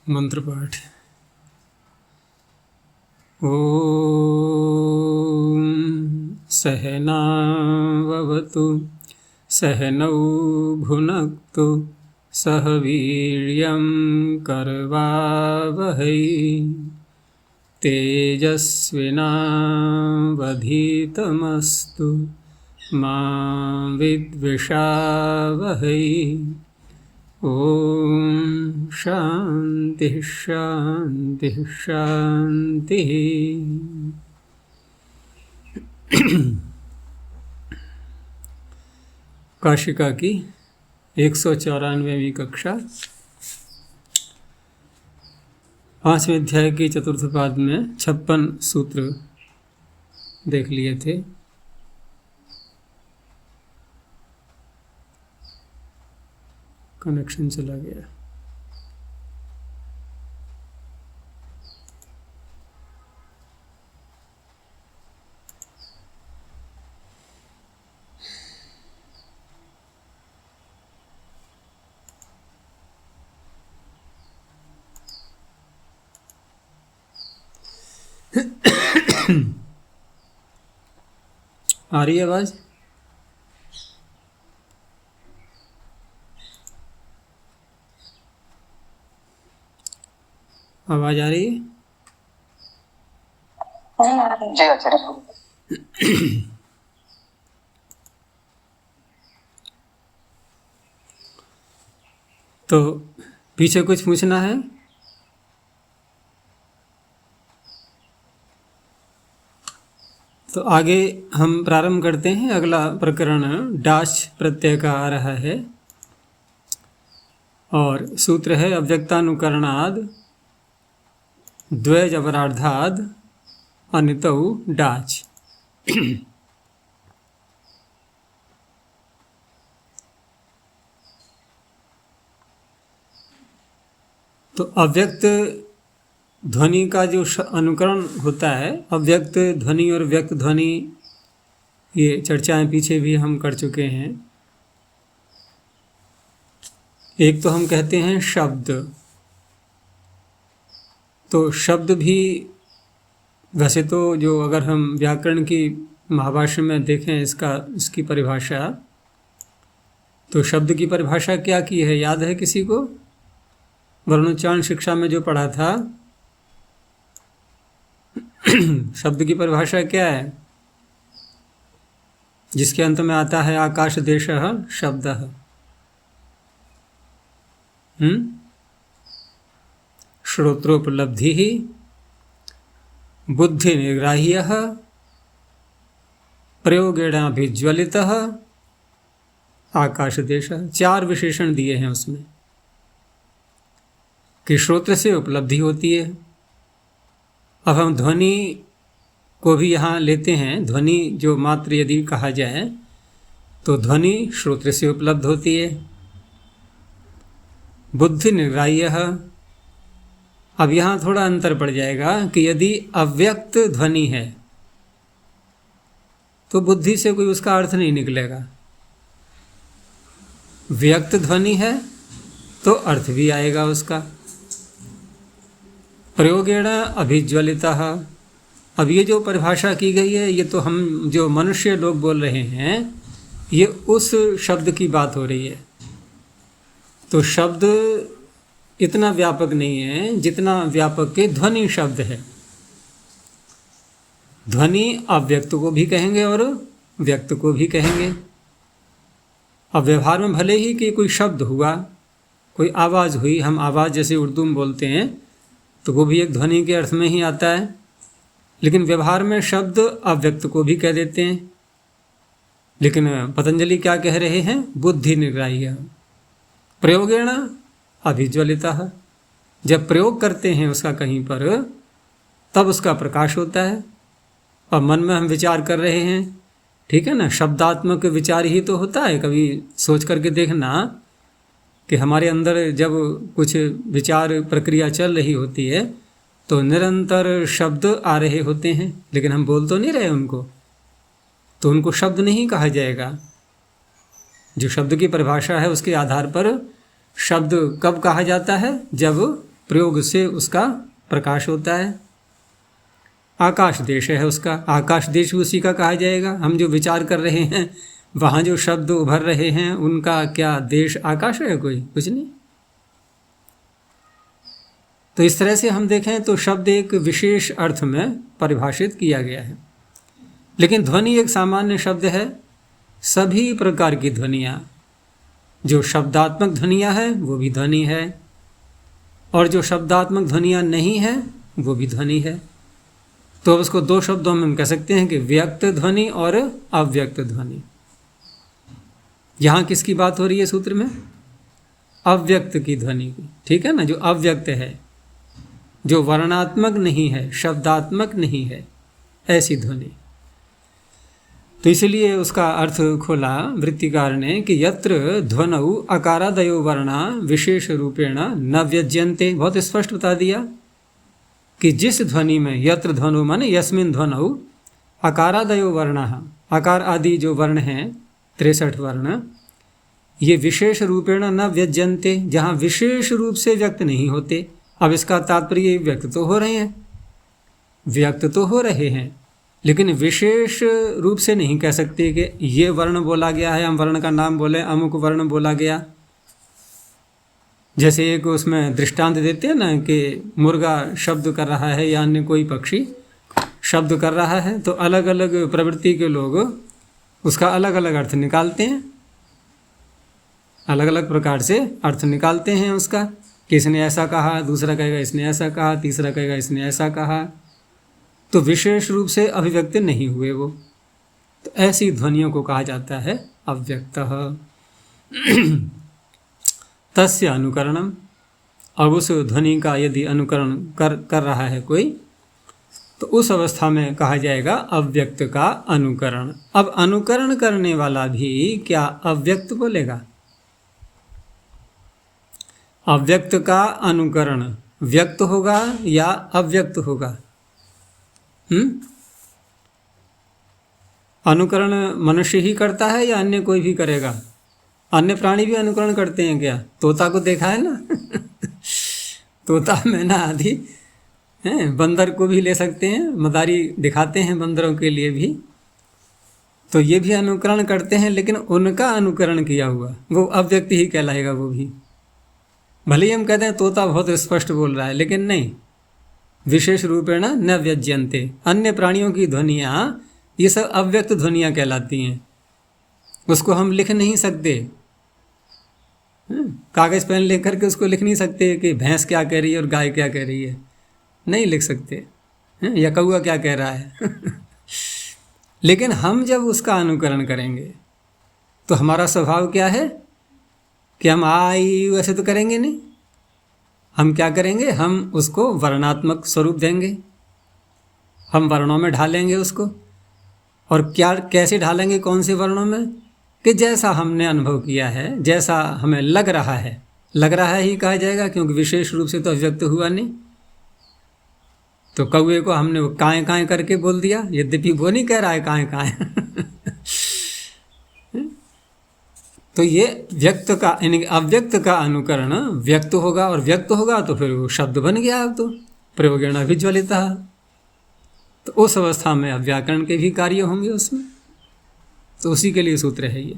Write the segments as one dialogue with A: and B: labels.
A: मंत्र पाठ। ॐ सहनाववतु सहनौ भुनक्तु सह वीर्यं करवावहै तेजस्विनावधीतमस्तु मा विद्विषावहै। ओम शांति शांति शांति। काशिका की 194वीं कक्षा 5वें अध्याय के चतुर्थ पाद में 56 सूत्र देख लिए थे। कनेक्शन चला गया। आ रही है आवाज? आवाज आ रही है?
B: जी आचार्य।
A: तो पीछे कुछ पूछना है? तो आगे हम प्रारंभ करते हैं। अगला प्रकरण डाश प्रत्यय का आ रहा है और सूत्र है अव्यक्तानुकरणाद द्वय जबरार्धाद अनितौ डाच। तो अव्यक्त ध्वनि का जो अनुकरण होता है, अव्यक्त ध्वनि और व्यक्त ध्वनि, ये चर्चाएं पीछे भी हम कर चुके हैं। एक तो हम कहते हैं शब्द। तो शब्द भी वैसे तो जो अगर हम व्याकरण की महाभाष्य में देखें इसकी परिभाषा, तो शब्द की परिभाषा क्या की है, याद है किसी को? वर्णोच्चारण शिक्षा में जो पढ़ा था, शब्द की परिभाषा क्या है? जिसके अंत में आता है आकाश देशः शब्दः। श्रोत्रोपलब्धिः बुद्धि निग्राह्यः प्रयोगेणाभिज्वलितः आकाश देशः। 4 विशेषण दिए हैं उसमें कि श्रोत्र से उपलब्धि होती है। अब हम ध्वनि को भी यहाँ लेते हैं। ध्वनि जो मात्र यदि कहा जाए तो ध्वनि श्रोत्र से उपलब्ध होती है। बुद्धि निग्राह्यः, अब यहाँ थोड़ा अंतर पड़ जाएगा कि यदि अव्यक्त ध्वनि है तो बुद्धि से कोई उसका अर्थ नहीं निकलेगा। व्यक्त ध्वनि है तो अर्थ भी आएगा उसका। प्रयोगेण अभिज्वलितः, अब ये जो परिभाषा की गई है, ये तो हम जो मनुष्य लोग बोल रहे हैं, ये उस शब्द की बात हो रही है। तो शब्द इतना व्यापक नहीं है जितना व्यापक के ध्वनि शब्द है। ध्वनि अव्यक्त को भी कहेंगे और व्यक्त को भी कहेंगे। अब व्यवहार में भले ही कि कोई शब्द हुआ, कोई आवाज़ हुई, हम आवाज़ जैसे उर्दू में बोलते हैं तो वो भी एक ध्वनि के अर्थ में ही आता है, लेकिन व्यवहार में शब्द अव्यक्त को भी कह देते हैं। लेकिन पतंजलि क्या कह रहे हैं? बुद्धि निग्राह्य प्रयोगेण अभिज्वलितः। जब प्रयोग करते हैं उसका कहीं पर, तब उसका प्रकाश होता है। और मन में हम विचार कर रहे हैं, ठीक है ना, शब्दात्मक विचार ही तो होता है। कभी सोच करके देखना कि हमारे अंदर जब कुछ विचार प्रक्रिया चल रही होती है तो निरंतर शब्द आ रहे होते हैं, लेकिन हम बोल तो नहीं रहे उनको, तो उनको शब्द नहीं कहा जाएगा। जो शब्द की परिभाषा है उसके आधार पर शब्द कब कहा जाता है? जब प्रयोग से उसका प्रकाश होता है। आकाश देश है उसका, आकाश देश उसी का कहा जाएगा। हम जो विचार कर रहे हैं, वहाँ जो शब्द उभर रहे हैं, उनका क्या देश आकाश है? कोई कुछ नहीं। तो इस तरह से हम देखें तो शब्द एक विशेष अर्थ में परिभाषित किया गया है, लेकिन ध्वनि एक सामान्य शब्द है। सभी प्रकार की ध्वनियाँ, जो शब्दात्मक ध्वनियाँ हैं वो भी ध्वनि है, और जो शब्दात्मक ध्वनियाँ नहीं है वो भी ध्वनि है। तो अब उसको दो शब्दों में हम कह सकते हैं कि व्यक्त ध्वनि और अव्यक्त ध्वनि। यहाँ किसकी बात हो रही है सूत्र में? अव्यक्त की ध्वनि की, ठीक है ना, जो अव्यक्त है, जो वर्णात्मक नहीं है, शब्दात्मक नहीं है, ऐसी ध्वनि। तो इसलिए उसका अर्थ खोला वृत्तिकार ने कि यत्र ध्वनौ अकारादयो वर्णा विशेष रूपेण न व्यज्यन्ते। बहुत स्पष्ट बता दिया कि जिस ध्वनि में, यत्र ध्वनौ माने यस्मिन ध्वनौ अकारादयो वर्णा, आकार आदि जो वर्ण हैं 63 वर्ण, ये विशेष रूपेण न व्यज्यन्ते, जहाँ विशेष रूप से व्यक्त नहीं होते। अब इसका तात्पर्य व्यक्त तो हो रहे हैं, व्यक्त तो हो रहे हैं, लेकिन विशेष रूप से नहीं कह सकते कि ये वर्ण बोला गया है, हम वर्ण का नाम बोले, अमुक वर्ण बोला गया। जैसे एक उसमें दृष्टांत देते हैं ना कि मुर्गा शब्द कर रहा है या अन्य कोई पक्षी शब्द कर रहा है, तो अलग अलग प्रवृत्ति के लोग उसका अलग अलग अर्थ निकालते हैं, अलग अलग प्रकार से अर्थ निकालते हैं उसका, कि इसने ऐसा कहा, दूसरा कहेगा इसने ऐसा कहा, तीसरा कहेगा इसने ऐसा कहा। तो विशेष रूप से अभिव्यक्त नहीं हुए वो, तो ऐसी ध्वनियों को कहा जाता है अव्यक्तः। तस्य अनुकरणम, अब उस ध्वनि का यदि अनुकरण कर रहा है कोई, तो उस अवस्था में कहा जाएगा अव्यक्त का अनुकरण। अब अनुकरण करने वाला भी क्या अव्यक्त बोलेगा? अव्यक्त का अनुकरण व्यक्त होगा या अव्यक्त होगा? अनुकरण मनुष्य ही करता है या अन्य कोई भी करेगा? अन्य प्राणी भी अनुकरण करते हैं क्या? तोता को देखा है ना तोता मैना आदि हैं, बंदर को भी ले सकते हैं, मदारी दिखाते हैं बंदरों के लिए भी, तो ये भी अनुकरण करते हैं, लेकिन उनका अनुकरण किया हुआ वो अव्यक्त ही कहलाएगा। वो भी भले ही हम कहते हैं तोता बहुत स्पष्ट बोल रहा है, लेकिन नहीं, विशेष रूपेण न व्यज्यन्ते। अन्य प्राणियों की ध्वनियाँ ये सब अव्यक्त ध्वनियाँ कहलाती हैं, उसको हम लिख नहीं सकते। कागज़ पेन लेकर के उसको लिख नहीं सकते कि भैंस क्या कह रही है और गाय क्या कह रही है, नहीं लिख सकते, या कौआ क्या कह रहा है लेकिन हम जब उसका अनुकरण करेंगे तो हमारा स्वभाव क्या है कि हम आई वैसे तो करेंगे नहीं, हम क्या करेंगे, हम उसको वर्णात्मक स्वरूप देंगे, हम वर्णों में ढालेंगे उसको। और क्या कैसे ढालेंगे, कौन से वर्णों में? कि जैसा हमने अनुभव किया है, जैसा हमें लग रहा है, लग रहा है ही कहा जाएगा, क्योंकि विशेष रूप से तो अव्यक्त हुआ नहीं। तो कौए को हमने वो काएँ काएँ करके बोल दिया, यद्यपि वो नहीं कह रहा है काएँ काएँ तो ये व्यक्त का यानी अव्यक्त का अनुकरण व्यक्त होगा, और व्यक्त होगा तो फिर वो शब्द बन गया। अब तो प्रयोगेण अभिज्वलिता, तो उस अवस्था में अब व्याकरण के भी कार्य होंगे उसमें, तो उसी के लिए सूत्र है ये।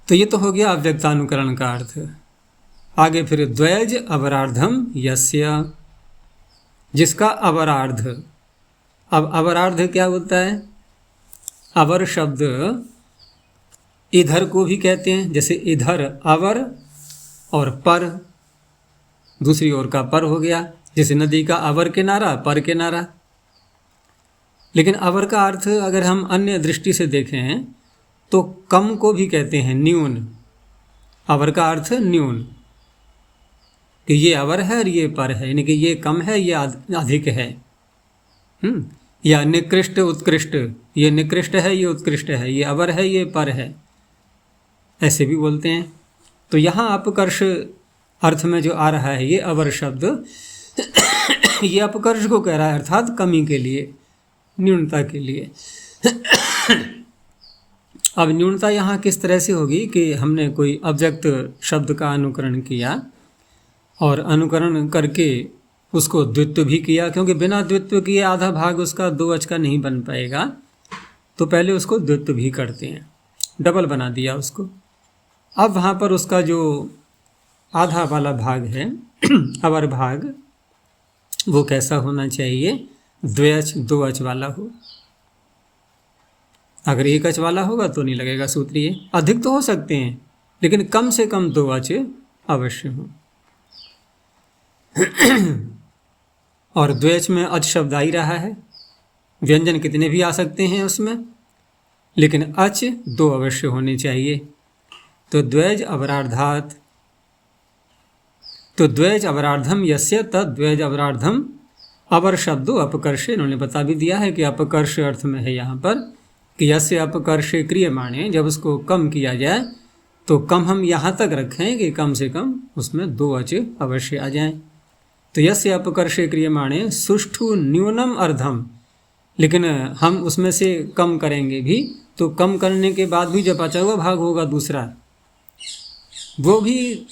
A: तो ये तो हो गया अव्यक्तानुकरण का अर्थ। आगे फिर द्वयज अवरार्धम यस्य, जिसका अवरार्ध। अब अवरार्ध क्या होता है? अवर शब्द इधर को भी कहते हैं, जैसे इधर अवर और पर, दूसरी ओर का पर हो गया, जैसे नदी का अवर किनारा पर किनारा। लेकिन अवर का अर्थ अगर हम अन्य दृष्टि से देखें तो कम को भी कहते हैं, न्यून। अवर का अर्थ न्यून, कि ये अवर है और ये पर है, यानी कि ये कम है ये अधिक है। या निकृष्ट उत्कृष्ट, ये निकृष्ट है ये उत्कृष्ट है, ये अवर है ये पर है, ऐसे भी बोलते हैं। तो यहाँ अपकर्ष अर्थ में जो आ रहा है ये अवर शब्द ये अपकर्ष को कह रहा है, अर्थात कमी के लिए, न्यूनता के लिए। अब न्यूनता यहाँ किस तरह से होगी कि हमने कोई अव्यक्त शब्द का अनुकरण किया, और अनुकरण करके उसको द्वित्व भी किया, क्योंकि बिना द्वित्व किए आधा भाग उसका दो अच का नहीं बन पाएगा, तो पहले उसको द्वित्व भी करते हैं, डबल बना दिया उसको। अब वहाँ पर उसका जो आधा वाला भाग है अवर भाग, वो कैसा होना चाहिए? द्व्यच दो अच वाला हो। अगर एक अच वाला होगा तो नहीं लगेगा सूत्र। ये अधिक तो हो सकते हैं लेकिन कम से कम दो अच अवश्य हो। और द्वैच में अच शब्द आ ही रहा है, व्यंजन कितने भी आ सकते हैं उसमें, लेकिन अच दो अवश्य होने चाहिए। तो द्वैज अवरार्धात, तो द्वैज अवरार्धम यस्य तद द्वैज अवरार्धम अवर शब्दो अपकर्षे। इन्होंने बता भी दिया है कि अपकर्ष अर्थ में है यहाँ पर कि यस्य अपकर्षे क्रियमाणे, जब उसको कम किया जाए तो कम हम यहाँ तक रखें कि कम से कम उसमें दो अच अवश्य आ जाएं। तो यस्य अपकर्षे क्रियमाणे सुष्ठु न्यूनम अर्धम, लेकिन हम उसमें से कम करेंगे भी तो कम करने के बाद भी जो बचा हुआ भाग होगा दूसरा, वो भी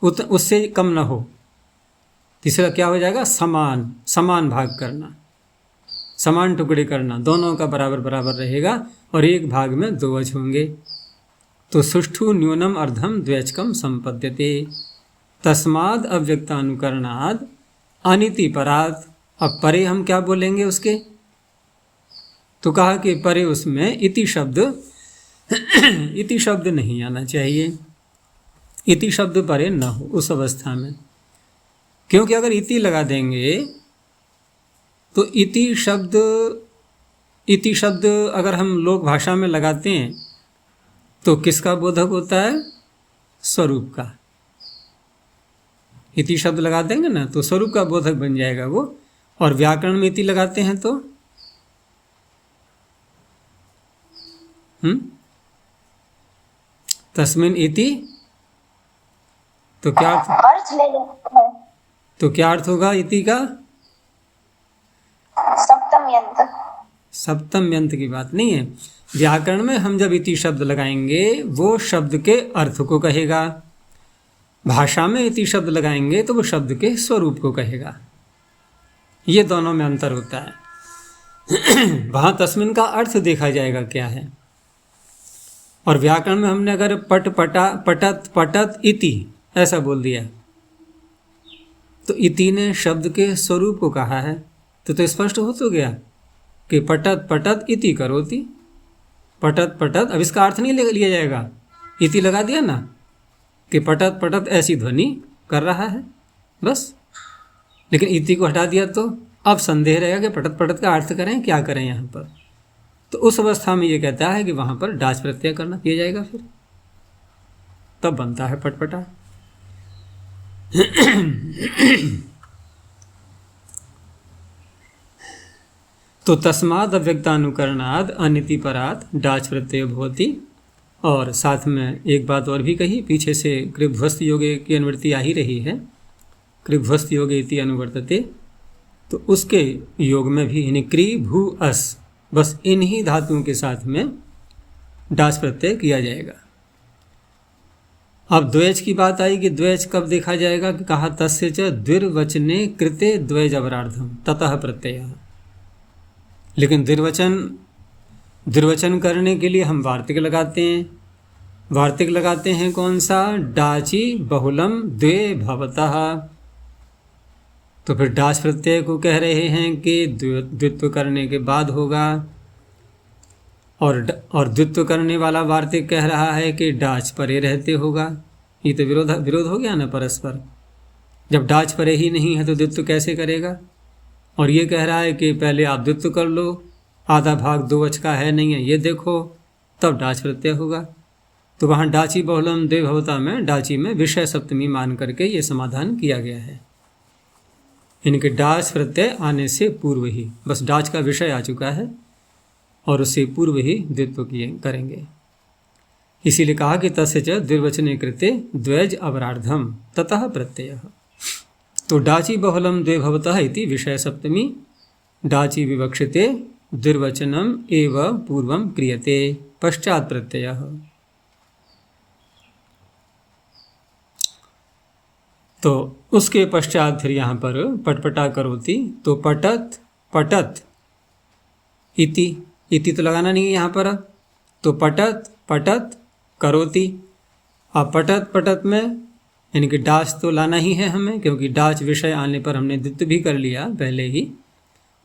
A: उससे कम ना हो। तीसरा क्या हो जाएगा? समान, समान भाग करना, समान टुकड़े करना, दोनों का बराबर बराबर रहेगा और एक भाग में दो अच होंगे। तो सुष्ठु न्यूनम अर्धम द्वैचकम संपद्यते। तस्माद अव्यक्तानुकरणाद अनिति परात। अब परे हम क्या बोलेंगे उसके? तो कहा कि परे उसमें इति शब्द इति शब्द नहीं आना चाहिए, इति शब्द परे न हो उस अवस्था में। क्योंकि अगर इति लगा देंगे तो इति शब्द अगर हम लोक भाषा में लगाते हैं तो किसका बोधक होता है? स्वरूप का। इति शब्द लगा देंगे ना तो स्वरूप का बोधक बन जाएगा वो। और व्याकरण में इति लगाते हैं तो तस्मिन इति, तो क्या
B: अर्थ ले लेते हैं।
A: तो क्या अर्थ होगा इति का?
B: सप्तम यंत्र।
A: सप्तम यंत्र की बात नहीं है। व्याकरण में हम जब इति शब्द लगाएंगे वो शब्द के अर्थ को कहेगा, भाषा में इति शब्द लगाएंगे तो वो शब्द के स्वरूप को कहेगा। ये दोनों में अंतर होता है। वहाँ तस्मिन का अर्थ देखा जाएगा क्या है, और व्याकरण में हमने अगर पट पटा पटत पटत इति ऐसा बोल दिया तो इति ने शब्द के स्वरूप को कहा है। तो स्पष्ट हो तो गया कि पटत पटत इति करोति, पटत पटत। अब इसका अर्थ नहीं लिया जाएगा, इति लगा दिया ना कि पटत पटत ऐसी ध्वनि कर रहा है बस। लेकिन इति को हटा दिया तो अब संदेह रहेगा कि पटत पटत का अर्थ करें क्या करें यहाँ पर। तो उस अवस्था में ये कहता है कि वहाँ पर डाच प्रत्यय करना किया जाएगा, फिर तब बनता है पटपटा। तो तस्माद अव्यक्तानुकरणाद अनिति परात डाच प्रत्यय भवति। और साथ में एक बात और भी कही, पीछे से कृभ्वस्त योगे की अनुवृत्ति आ ही रही है, कृभ्वस्त योगे इति अनुवर्तते। तो उसके योग में भी यानी क्री भू अस, बस इन्हीं धातुओं के साथ में डाच प्रत्यय किया जाएगा। अब द्वैज की बात आई कि द्वैज कब देखा जाएगा कि कहा तस्य च द्विर्वचने कृते द्वैज अवरार्धम ततः प्रत्यय। लेकिन द्विर्वचन करने के लिए हम वार्तिक लगाते हैं। वार्तिक लगाते हैं कौन सा? डाची बहुलम द्वे भवतः। तो फिर डाच प्रत्यय को कह रहे हैं कि द्वित्व करने के बाद होगा, और द्वित्व करने वाला वार्तिक कह रहा है कि डाच परे रहते होगा। ये तो विरोध हो गया ना परस्पर। जब डाच परे ही नहीं है तो द्वित्व कैसे करेगा? और ये कह रहा है कि पहले आप द्वित्व कर लो, आधा भाग दो अच का है नहीं है ये देखो, तब डाच प्रत्यय होगा। तो वहाँ डाची बहुलम द्वे भवता में डाची में विषय सप्तमी मान करके ये समाधान किया गया है। इनके डाच प्रत्यय आने से पूर्व ही, बस डाच का विषय आ चुका है और उससे पूर्व ही द्वित्व किए करेंगे। इसीलिए कहा कि तस्य च द्विर्वचने कृते द्वैज अवरार्धम ततः प्रत्यय। तो डाची बहुलम द्वे भवतः इति विषय सप्तमी, डाची विवक्षिते द्विर्वचनम एव पूर्वम क्रियते पश्चात प्रत्यय। तो उसके पश्चात फिर यहाँ पर पटपटा करोति, तो पटत पटत इति, इति तो लगाना नहीं है यहाँ पर। तो पटत पटत करोति। अब पटत पटत में यानी कि डाच तो लाना ही है हमें, क्योंकि डाच विषय आने पर हमने द्वित्व भी कर लिया पहले ही,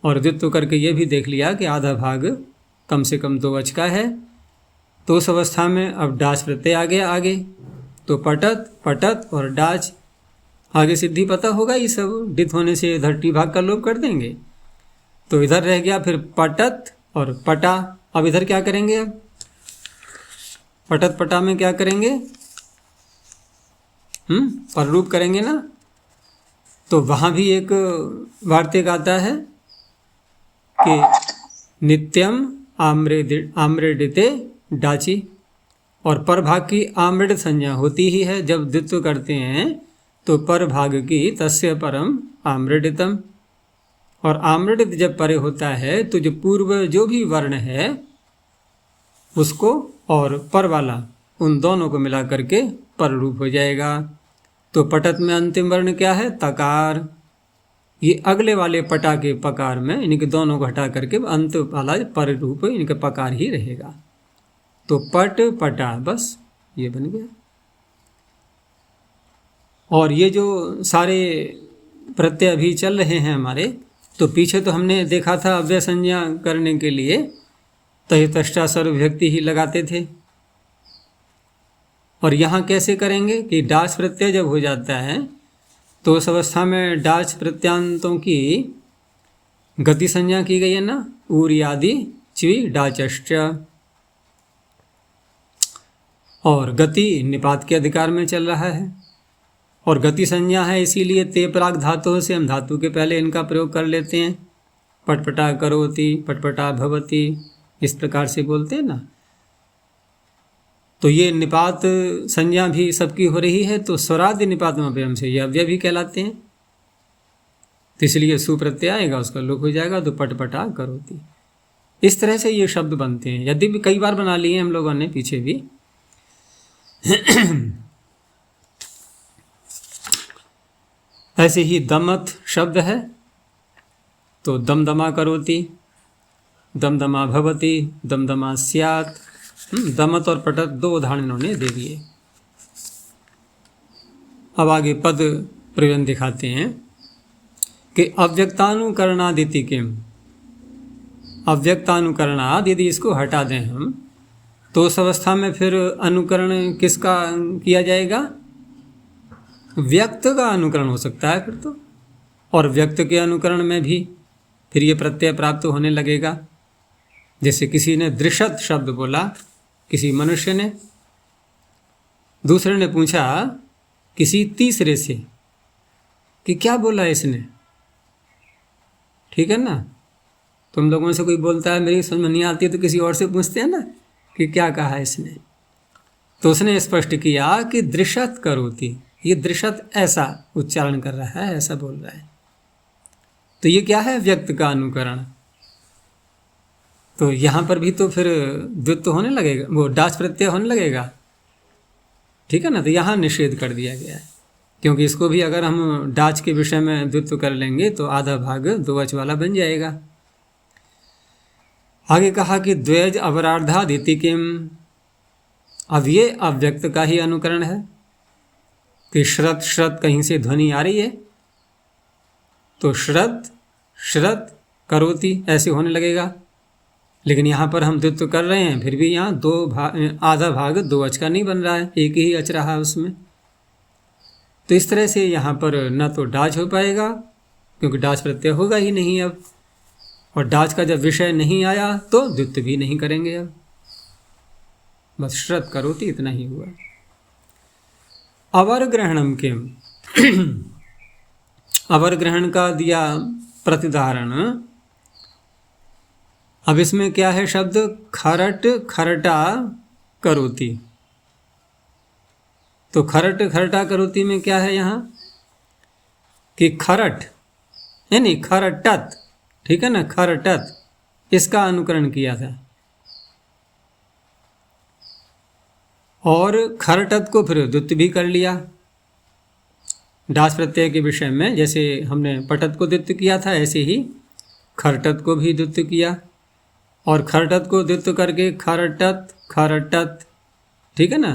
A: और द्वित्व करके ये भी देख लिया कि आधा भाग कम से कम 2 का है। तो उस अवस्था में अब डाच प्रत्यय आ गया आगे, तो पटत पटत और डाच आगे सिद्धि पता होगा, ये सब डित होने से इधर टी भाग का लोप कर देंगे। तो इधर रह गया फिर पटत और पटा। अब इधर क्या करेंगे, अब पटत पटा में क्या करेंगे, पररूप करेंगे ना। तो वहाँ भी एक वार्तिक आता है कि नित्यम आम्रेडिते डाची, और परभाग की आम्रेड संज्ञा होती ही है। जब द्वित्व करते हैं तो परभाग की तस्य परम आम्रेडितम, और आम्रेडित जब परे होता है तो जो पूर्व जो भी वर्ण है उसको और पर वाला उन दोनों को मिला करके पर रूप हो जाएगा। तो पटत में अंतिम वर्ण क्या है, तकार। ये अगले वाले पटा के पकार में इनके दोनों को हटा करके अंत वाला पर रूप इनका पकार ही रहेगा। तो पट पटा, बस ये बन गया। और ये जो सारे प्रत्यय अभी चल रहे हैं हमारे, तो पीछे तो हमने देखा था अव्यय संज्ञा करने के लिए तहितष्टा सर्वविभक्ति ही लगाते थे। और यहाँ कैसे करेंगे कि डाच प्रत्यय जब हो जाता है तो उस अवस्था में डाच प्रत्यांतों की गति संज्ञा की गई है ना, ऊर आदि च्वी डाचश्च, और गति निपात के अधिकार में चल रहा है। और गति संज्ञा है इसीलिए ते प्राग धातुओं से हम धातु के पहले इनका प्रयोग कर लेते हैं। पटपटा करोति, पटपटा भवति, इस प्रकार से बोलते हैं ना। तो ये निपात संज्ञा भी सबकी हो रही है, तो स्वरादि निपात में से ये अव्यय भी कहलाते हैं। तो इसलिए सुप्रत्यय आएगा, उसका लोप हो जाएगा, तो पटपटा करोति। इस तरह से ये शब्द बनते हैं। यदि भी कई बार बना लिए हम लोगों ने पीछे भी। ऐसे ही दमत शब्द है, तो दमदमा करोति, दमदमा भवति, दमदमा स्यात्। दमत और पटत 2 उदाहरण इन्होंने दे दिए। अब आगे पद प्रयोजन दिखाते हैं कि अव्यक्तानुकरणादिति किम, अव्यक्तानुकरणाद यदि इसको हटा दें हम, तो उस अवस्था में फिर अनुकरण किसका किया जाएगा, व्यक्त का अनुकरण हो सकता है फिर तो। और व्यक्त के अनुकरण में भी फिर ये प्रत्यय प्राप्त होने लगेगा। जैसे किसी ने दृशत शब्द बोला, किसी मनुष्य ने, दूसरे ने पूछा किसी तीसरे से कि क्या बोला इसने, ठीक है ना। तुम लोगों से कोई बोलता है, मेरी समझ में नहीं आती, तो किसी और से पूछते हैं ना कि क्या कहा इसने। तो उसने स्पष्ट किया कि दृशत करोति, ये दृशत ऐसा उच्चारण कर रहा है, ऐसा बोल रहा है। तो ये क्या है, व्यक्त का अनुकरण। तो यहाँ पर भी तो फिर द्वित्व होने लगेगा, वो डाच प्रत्यय होने लगेगा, ठीक है ना। तो यहाँ निषेध कर दिया गया है, क्योंकि इसको भी अगर हम डाच के विषय में द्वित्व कर लेंगे तो आधा भाग 2 वाला बन जाएगा। आगे कहा कि द्वैज अवरार्धादिति किम, अब ये अव्यक्त का ही अनुकरण है कि श्रत श्रत कहीं से ध्वनि आ रही है, तो श्रत श्रत करोति ऐसे होने लगेगा। लेकिन यहाँ पर हम द्वित्व कर रहे हैं, फिर भी यहाँ आधा भाग 2 का नहीं बन रहा है, एक ही अच रहा है उसमें। तो इस तरह से यहाँ पर न तो डाच हो पाएगा, क्योंकि डाच प्रत्यय होगा ही नहीं अब, और डाच का जब विषय नहीं आया तो द्वित्व भी नहीं करेंगे अब। बस श्रत करोति इतना ही हुआ। अवर ग्रहणम किम, अवर ग्रहण का दिया प्रतिधारण। अब इसमें क्या है शब्द, खरट खरटा करोति। तो खरट खरटा करोति में क्या है यहाँ कि खरट यानी खरटत, ठीक है ना, खरटत, इसका अनुकरण किया था। और खरटत को फिर द्वित्व भी कर लिया, डास प्रत्यय के विषय में जैसे हमने पटत को द्वित्व किया था, ऐसे ही खरटत को भी द्वित्व किया, और खरटत को द्वित्व करके खरटत खरटत, ठीक है ना।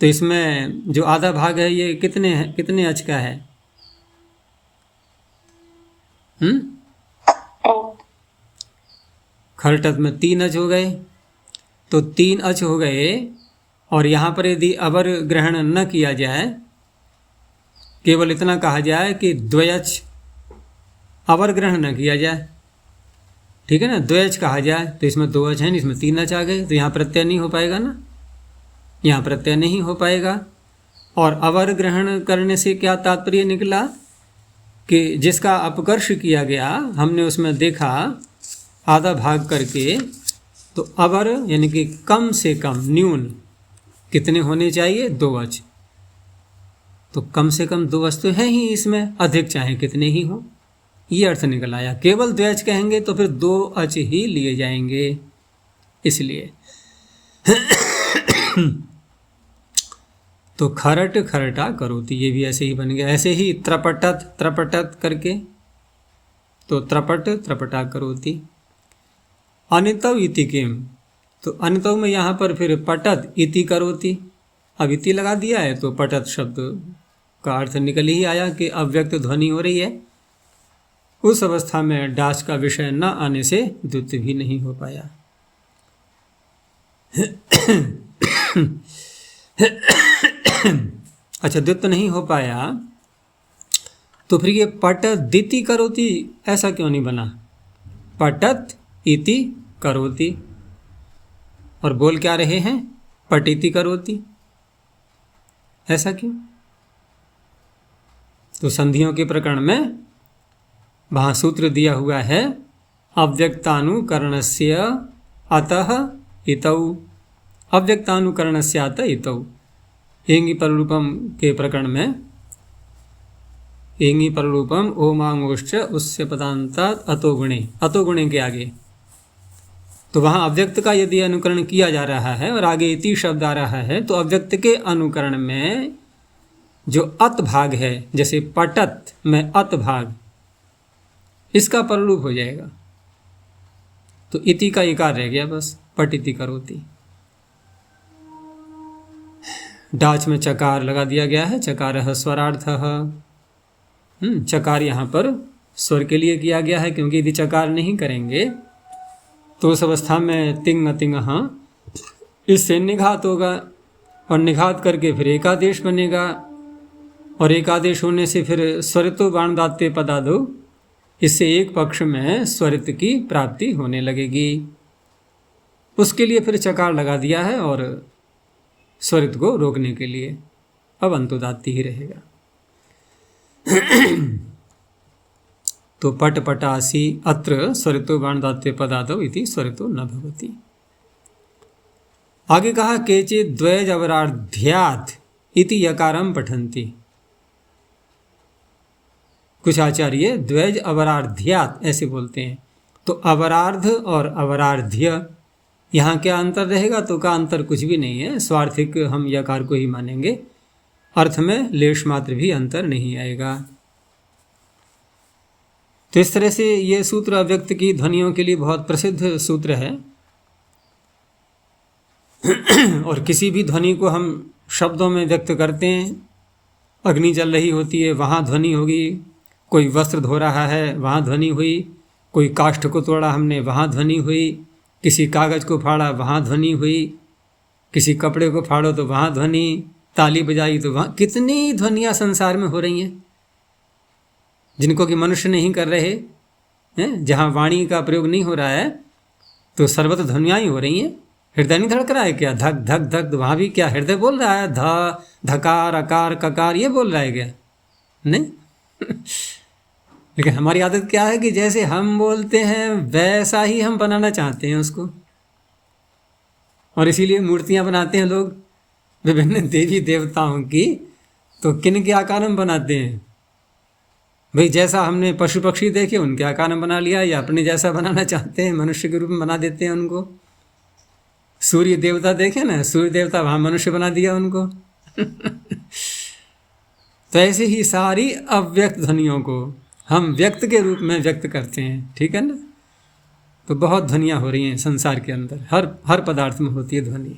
A: तो इसमें जो आधा भाग है ये कितने अच का है? खरटत में 3 अच हो गए, तो 3 अच हो गए। और यहाँ पर यदि अवर ग्रहण न किया जाए, केवल इतना कहा जाए कि द्वयच, अवर ग्रहण न किया जाए, ठीक है ना, द्वयच कहा जाए, तो इसमें 2 अच हैं, इसमें 3 अच आ गए, तो यहाँ प्रत्यय नहीं हो पाएगा ना, यहाँ प्रत्यय नहीं हो पाएगा। और अवर ग्रहण करने से क्या तात्पर्य निकला कि जिसका अपकर्ष किया गया, हमने उसमें देखा आधा भाग करके, तो अवर यानी कि कम से कम, न्यून कितने होने चाहिए? 2 अच। तो कम से कम 2 अच तो है ही इसमें, अधिक चाहे कितने ही हो, ये अर्थ निकल आया। केवल द्वयच कहेंगे तो फिर 2 अच ही लिए जाएंगे, इसलिए तो खरट खरटा करोति, ये भी ऐसे ही बन गया। ऐसे ही त्रपटत त्रपटत करके, तो त्रपट त्रपटा करोति। अनितव इति किम, तो अनितव में यहाँ पर फिर पटत इति करोति, अब इति लगा दिया है तो पटत शब्द का अर्थ निकल ही आया कि अव्यक्त ध्वनि हो रही है। उस अवस्था में डास का विषय न आने से द्वित्व भी नहीं हो पाया। अच्छा, द्वित्व नहीं हो पाया तो फिर ये पटत दिति करोति ऐसा क्यों नहीं बना? पटत इति करोति, और बोल क्या रहे हैं? पटिति करोति, ऐसा क्यों? तो संधियों के प्रकरण में वहाँ सूत्र दिया हुआ है, अव्यक्तानुकरणस्य अतः इतौ, अव्यक्तानुकरणस्य अतः इतौ। एंगी पररूपम के प्रकरण में, एंगी पररूपम ओमांगोश्च उससे पदांतात अतोगुणे, अतोगुणे के आगे, तो वहाँ अव्यक्त का यदि अनुकरण किया जा रहा है और आगे इति शब्द आ रहा है, तो अव्यक्त के अनुकरण में जो अत भाग है, जैसे पटत में अत भाग, इसका पररूप हो जाएगा, तो इति का इकार रह गया बस, पटिति करोति। डाच में चकार लगा दिया गया है, चकारः स्वरार्थः, चकार यहाँ पर स्वर के लिए किया गया है, क्योंकि यदि चकार नहीं करेंगे तो उस अवस्था में तिंग तिंग, इससे निघात होगा, और निघात करके फिर एकादेश बनेगा, और एकादेश होने से फिर स्वरितो बाणदाते पदादो, इससे एक पक्ष में स्वरित की प्राप्ति होने लगेगी। उसके लिए फिर चकार लगा दिया है, और स्वरित को रोकने के लिए अब अंतुदात्ती ही रहेगा। तो पट पटासी अत्र स्वरितो बाणदाते पदादौ इति स्वरितो न भवति। आगे कहा केचित् द्वयज अवराध्यात् इति यकारम पठन्ति। कुछ आचार्य द्वयज अवराध्यात् ऐसे बोलते हैं, तो अवरार्ध और अवराध्य यहाँ क्या अंतर रहेगा? तो का अंतर कुछ भी नहीं है, स्वार्थिक हम यकार को ही मानेंगे, अर्थ में लेश मात्र भी अंतर नहीं आएगा। तो इस तरह से ये सूत्र अव्यक्त की ध्वनियों के लिए बहुत प्रसिद्ध सूत्र है। और किसी भी ध्वनि को हम शब्दों में व्यक्त करते हैं, अग्नि जल रही होती है वहाँ ध्वनि होगी, कोई वस्त्र धो रहा है वहाँ ध्वनि हुई, कोई काष्ठ को तोड़ा हमने वहाँ ध्वनि हुई, किसी कागज़ को फाड़ा वहाँ ध्वनि हुई, किसी कपड़े को फाड़ो तो वहाँ ध्वनि, ताली बजाई तो वहाँ, कितनी ध्वनियाँ संसार में हो रही हैं जिनको कि मनुष्य नहीं कर रहे हैं। जहाँ वाणी का प्रयोग नहीं हो रहा है तो सर्वत्र ध्वनियाँ ही हो रही हैं। हृदय नहीं धड़क रहा है क्या? धक धक धक, वहाँ भी क्या हृदय बोल रहा है? ध धकार अकार ककार ये बोल रहा है क्या? नहीं। लेकिन हमारी आदत क्या है कि जैसे हम बोलते हैं वैसा ही हम बनाना चाहते हैं उसको, और इसीलिए मूर्तियाँ बनाते हैं लोग विभिन्न देवी देवताओं की। तो किन के आकार में बनाते हैं भाई? जैसा हमने पशु पक्षी देखे उनके आकार में बना लिया, या अपने जैसा बनाना चाहते हैं मनुष्य के रूप में बना देते हैं उनको। सूर्य देवता देखे ना, सूर्य देवता वहाँ मनुष्य बना दिया उनको। तो ऐसे ही सारी अव्यक्त ध्वनियों को हम व्यक्त के रूप में व्यक्त करते हैं, ठीक है ना। तो बहुत ध्वनियाँ हो रही हैं संसार के अंदर, हर पदार्थ में होती है ध्वनि।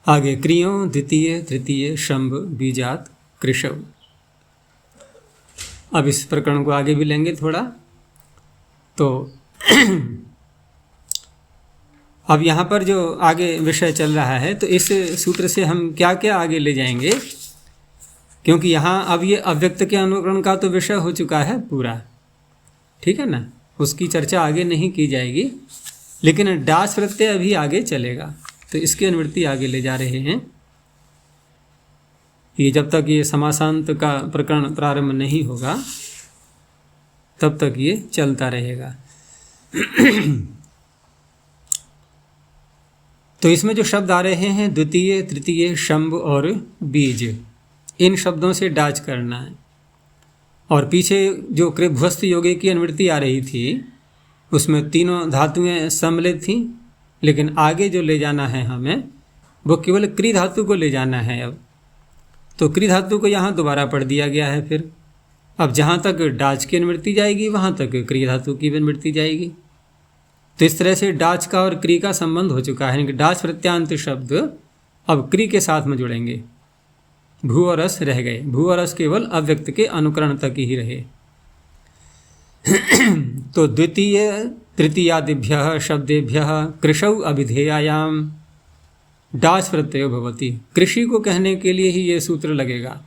A: आगे क्रियों द्वितीय तृतीय शंभ बीजात कृशव। अब इस प्रकरण को आगे भी लेंगे थोड़ा। तो अब यहाँ पर जो आगे विषय चल रहा है, तो इस सूत्र से हम क्या क्या आगे ले जाएंगे, क्योंकि यहाँ अब ये अव्यक्त के अनुकरण का तो विषय हो चुका है पूरा, ठीक है ना। उसकी चर्चा आगे नहीं की जाएगी, लेकिन डास प्रत्यय अभी आगे चलेगा, तो इसकी अनुवृत्ति आगे ले जा रहे हैं। ये जब तक ये समासांत का प्रकरण प्रारंभ नहीं होगा तब तक ये चलता रहेगा। तो इसमें जो शब्द आ रहे हैं द्वितीय तृतीय शंभ और बीज, इन शब्दों से डाच करना है। और पीछे जो कृभ्वस्त योगे की अनुवृत्ति आ रही थी उसमें तीनों धातुएं सम्मिलित थीं, लेकिन आगे जो ले जाना है हमें वो केवल क्री धातु को ले जाना है। अब तो क्री धातु को यहाँ दोबारा पढ़ दिया गया है। फिर अब जहाँ तक डाच की अनुवृत्ति जाएगी वहाँ तक क्री धातु की भी अनुवृत्ति जाएगी। तो इस तरह से डाच का और क्री का संबंध हो चुका है। डाच प्रत्यांत शब्द अब क्री के साथ में जुड़ेंगे। भू और रस रह गए, भू और रस केवल अव्यक्त के अनुकरण तक ही रहे। तो द्वितीय तृतीयादिभ्यः शब्देभ्यः कृषौ अभिधेयायाम डाच प्रत्ययो भवति। कृषि को कहने के लिए ही ये सूत्र लगेगा।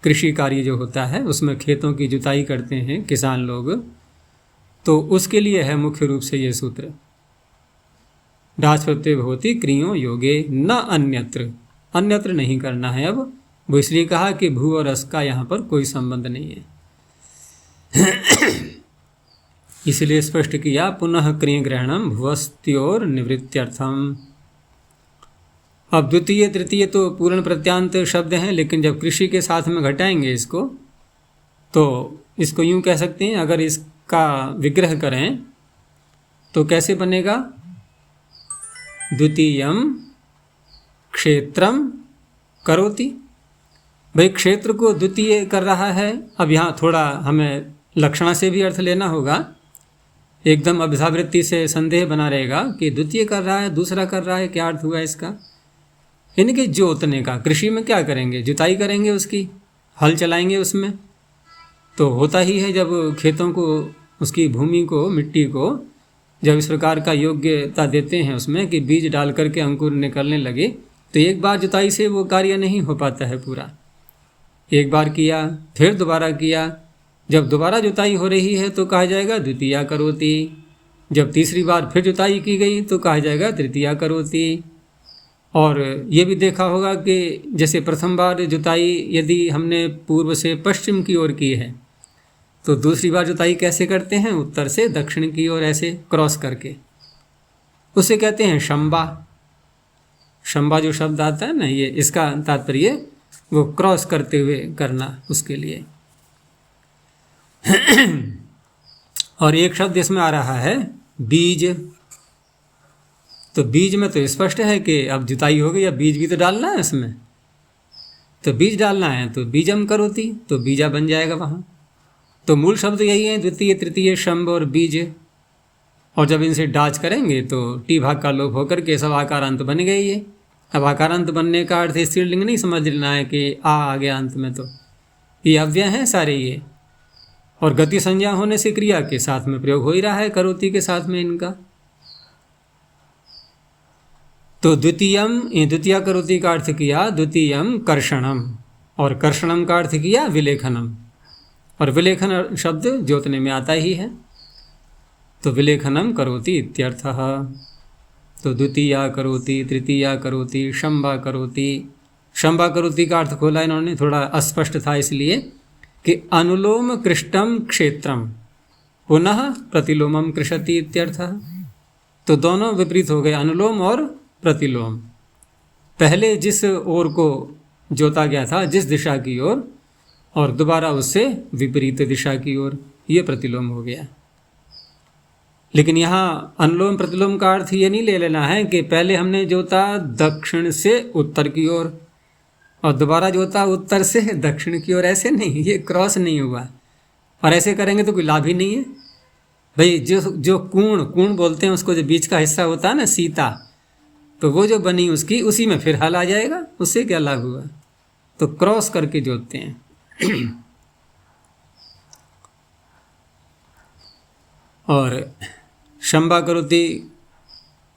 A: कृषि कार्य जो होता है उसमें खेतों की जुताई करते हैं किसान लोग, तो उसके लिए है मुख्य रूप से ये सूत्र। डाच प्रत्यय भवति क्रियों योगे न अन्यत्र, अन्यत्र नहीं करना है। अब वो इसलिए कहा कि भू और रस का यहाँ पर कोई संबंध नहीं है। इसलिए स्पष्ट किया पुनः क्रिय ग्रहणम भुवस्त्योर निवृत्त्यर्थम। अब द्वितीय तृतीय तो पूर्ण प्रत्यांत शब्द हैं, लेकिन जब कृषि के साथ में घटाएंगे इसको, तो इसको यूँ कह सकते हैं, अगर इसका विग्रह करें तो कैसे बनेगा, द्वितीयम क्षेत्रम करोति। भाई क्षेत्र को द्वितीय कर रहा है। अब यहाँ थोड़ा हमें लक्षणा से भी अर्थ लेना होगा। एकदम अभिधावृत्ति से संदेह बना रहेगा कि द्वितीय कर रहा है दूसरा कर रहा है, क्या अर्थ हुआ इसका। इनके जोतने का, कृषि में क्या करेंगे, जुताई करेंगे, उसकी हल चलाएंगे उसमें। तो होता ही है जब खेतों को, उसकी भूमि को, मिट्टी को जब इस प्रकार का योग्यता देते हैं उसमें कि बीज डाल करके अंकुर निकलने लगे, तो एक बार जुताई से वो कार्य नहीं हो पाता है पूरा। एक बार किया फिर दोबारा किया, जब दोबारा जुताई हो रही है तो कहा जाएगा द्वितीया करोति। जब तीसरी बार फिर जुताई की गई तो कहा जाएगा तृतीया करोति। और ये भी देखा होगा कि जैसे प्रथम बार जुताई यदि हमने पूर्व से पश्चिम की ओर की है, तो दूसरी बार जुताई कैसे करते हैं, उत्तर से दक्षिण की ओर ऐसे क्रॉस करके, उसे कहते हैं शंबा। शंबा जो शब्द आता है ना, ये इसका तात्पर्य वो क्रॉस करते हुए करना, उसके लिए। और एक शब्द इसमें आ रहा है बीज। तो बीज में तो स्पष्ट है कि अब जुताई हो गई, अब बीज भी तो डालना है इसमें। तो बीज डालना है तो बीजम करोति, तो बीजा बन जाएगा वहाँ। तो मूल शब्द यही है, द्वितीय तृतीय शंभ और बीज। और जब इनसे डाच करेंगे तो टी भाग का लोप होकर के सब आकारांत बन गए ये। अब आकारांत बनने का अर्थ स्त्रीलिंग नहीं समझ लेना है कि आ गया अंत में, तो ये अव्यय हैं सारे ये। और गति संज्ञा होने से क्रिया के साथ में प्रयोग हो ही रहा है, करोति के साथ में इनका। तो द्वितीयम, द्वितीया करोति का अर्थ किया द्वितीयम कर्षणम, और कर्षणम का अर्थ किया विलेखनम। और विलेखन शब्द जोतने में आता ही है, तो विलेखनम करोति इत्यर्थः। तो द्वितीया करोति, तृतीया करोति, शंबा करोति। शंबा करोति का अर्थ खोला इन्होंने, थोड़ा अस्पष्ट था इसलिए कि अनुलोम कृष्टम क्षेत्रम पुनः प्रतिलोमम कृषति इत्यर्थः। तो दोनों विपरीत हो गए, अनुलोम और प्रतिलोम। पहले जिस ओर को जोता गया था, जिस दिशा की ओर, और दोबारा उससे विपरीत दिशा की ओर, ये प्रतिलोम हो गया। लेकिन यहाँ अनुलोम प्रतिलोम का अर्थ ये नहीं ले लेना है कि पहले हमने जोता दक्षिण से उत्तर की ओर और दोबारा जोता उत्तर से दक्षिण की ओर, ऐसे नहीं, ये क्रॉस नहीं हुआ। और ऐसे करेंगे तो कोई लाभ ही नहीं है भाई। जो कूण बोलते हैं उसको, जो बीच का हिस्सा होता है ना सीता, तो वो जो बनी उसकी, उसी में फिर हल आ जाएगा, उससे क्या लाभ हुआ। तो क्रॉस करके जोतते हैं। और शंबा करोति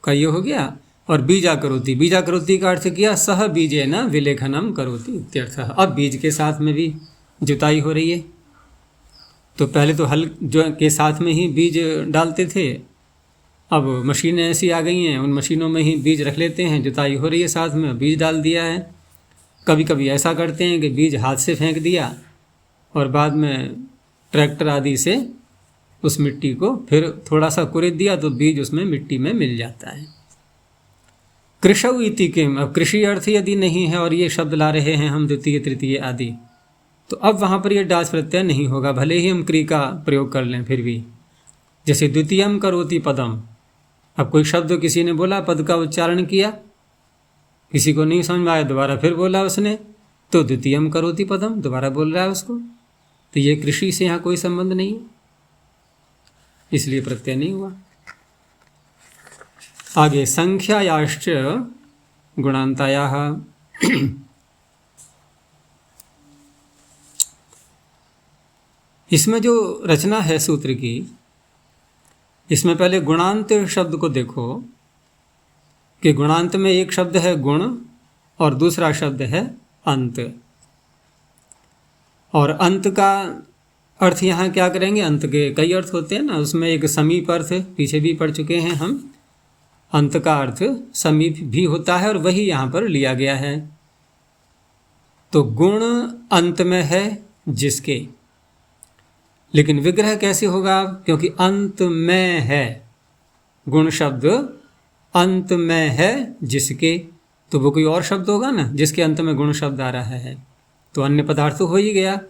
A: का ये हो गया। और बीजा करोति का अर्थ किया सह बीजे न विलेखनम करोति इत्यर्थः। अब बीज के साथ में भी जुताई हो रही है। तो पहले तो हल जो के साथ में ही बीज डालते थे, अब मशीनें ऐसी आ गई हैं, उन मशीनों में ही बीज रख लेते हैं, जुताई हो रही है साथ में, बीज डाल दिया है। कभी कभी ऐसा करते हैं कि बीज हाथ से फेंक दिया और बाद में ट्रैक्टर आदि से उस मिट्टी को फिर थोड़ा सा कुरेद दिया तो बीज उसमें मिट्टी में मिल जाता है। कृषौ इति किम, अब कृषि अर्थ यदि नहीं है और ये शब्द ला रहे हैं हम द्वितीय तृतीय आदि, तो अब वहाँ पर ये डाच प्रत्यय नहीं होगा, भले ही हम क्री का प्रयोग कर लें फिर भी। जैसे द्वितीयम करोति पदम, अब कोई शब्द किसी ने बोला, पद का उच्चारण किया, किसी को नहीं समझ में आया, दोबारा फिर बोला उसने, तो द्वितीयम करोति पदम, दोबारा बोल रहा है उसको, तो ये कृषि से यहाँ कोई संबंध नहीं है, इसलिए प्रत्यय नहीं हुआ। आगे संख्यायाश्च गुणान्तायाः। इसमें जो रचना है सूत्र की, इसमें पहले गुणांत शब्द को देखो कि गुणांत में एक शब्द है गुण और दूसरा शब्द है अंत। और अंत का अर्थ यहाँ क्या करेंगे, अंत के कई अर्थ होते हैं ना, उसमें एक समीप अर्थ पीछे भी पढ़ चुके हैं हम। अंत का अर्थ समीप भी होता है और वही यहाँ पर लिया गया है। तो गुण अंत में है जिसके, लेकिन विग्रह कैसे होगा, क्योंकि अंत में है, गुण शब्द अंत में है जिसके, तो वो कोई और शब्द होगा ना जिसके अंत में गुण शब्द आ रहा है, तो अन्य पदार्थ तो हो ही गया।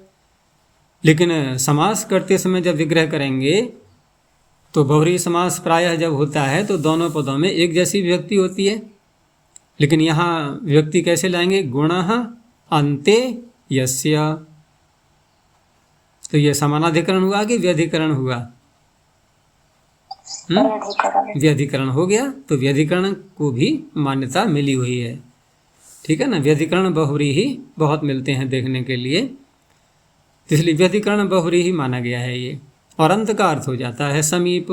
A: लेकिन समास करते समय जब विग्रह करेंगे तो बहुव्रीहि समास प्रायः जब होता है तो दोनों पदों में एक जैसी विभक्ति होती है, लेकिन यहाँ विभक्ति कैसे लाएंगे, गुणः अन्ते यस्य, तो ये समानाधिकरण हुआ कि व्यधिकरण हुआ, व्यधिकरण हो गया। तो व्यधिकरण को भी मान्यता मिली हुई है, ठीक है ना। व्यधिकरण बहुव्रीहि बहुत मिलते हैं देखने के लिए, इसलिए व्यधिकरण बहुव्रीहि माना गया है ये। और अंत का अर्थ हो जाता है समीप।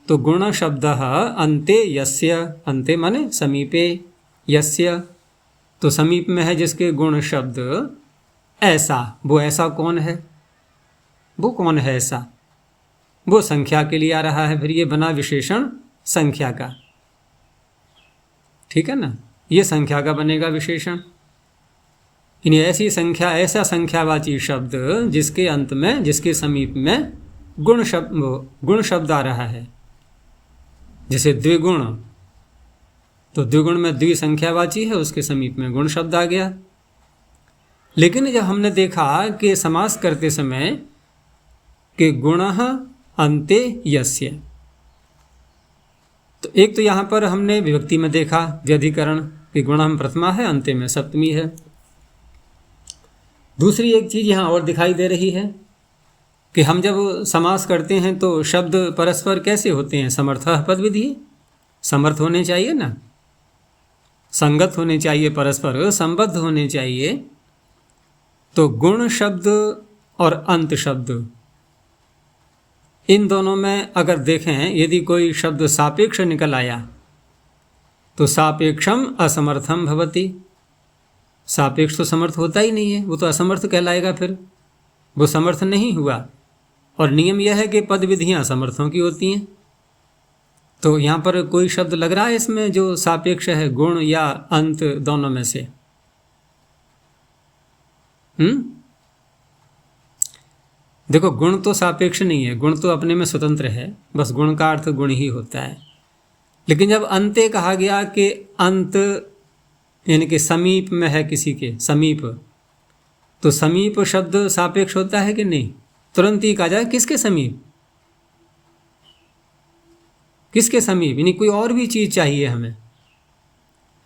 A: तो गुण शब्द अन्ते यस्य, अन्ते माने समीपे, यस्य तो समीप में है जिसके गुण शब्द ऐसा, वो ऐसा कौन है, वो कौन है ऐसा, वो संख्या के लिए आ रहा है, फिर ये बना विशेषण संख्या का, ठीक है ना, ये संख्या का बनेगा विशेषण। इन्हें ऐसी संख्या, ऐसा संख्यावाची शब्द जिसके अंत में, जिसके समीप में गुण शब्द आ रहा है। जैसे द्विगुण, तो द्विगुण में द्वि संख्यावाची है, उसके समीप में गुण शब्द आ गया। लेकिन जब हमने देखा कि समास करते समय कि गुणः अन्ते यस्य, तो एक तो यहाँ पर हमने विभक्ति में देखा व्यधिकरण कि गुणः प्रथमा है, अंते में सप्तमी है। दूसरी एक चीज़ यहाँ और दिखाई दे रही है कि हम जब समास करते हैं तो शब्द परस्पर कैसे होते हैं, समर्थः पद विधि, समर्थ होने चाहिए ना, संगत होने चाहिए, परस्पर संबद्ध होने चाहिए। तो गुण शब्द और अंत शब्द, इन दोनों में अगर देखें, यदि कोई शब्द सापेक्ष निकल आया तो सापेक्षम असमर्थम भवति, सापेक्ष तो समर्थ होता ही नहीं है, वो तो असमर्थ कहलाएगा, फिर वो समर्थ नहीं हुआ। और नियम यह है कि पद विधियाँ समर्थों की होती हैं। तो यहाँ पर कोई शब्द लग रहा है इसमें जो सापेक्ष है, गुण या अंत दोनों में से? देखो, गुण तो सापेक्ष नहीं है, गुण तो अपने में स्वतंत्र है, बस गुण का अर्थ गुण ही होता है। लेकिन जब अंते कहा गया कि अंत यानी कि समीप में है किसी के, समीप, तो समीप शब्द सापेक्ष होता है कि नहीं? तुरंत ही कहा जाए किसके समीप, किसके समीप, यानी कोई और भी चीज़ चाहिए हमें।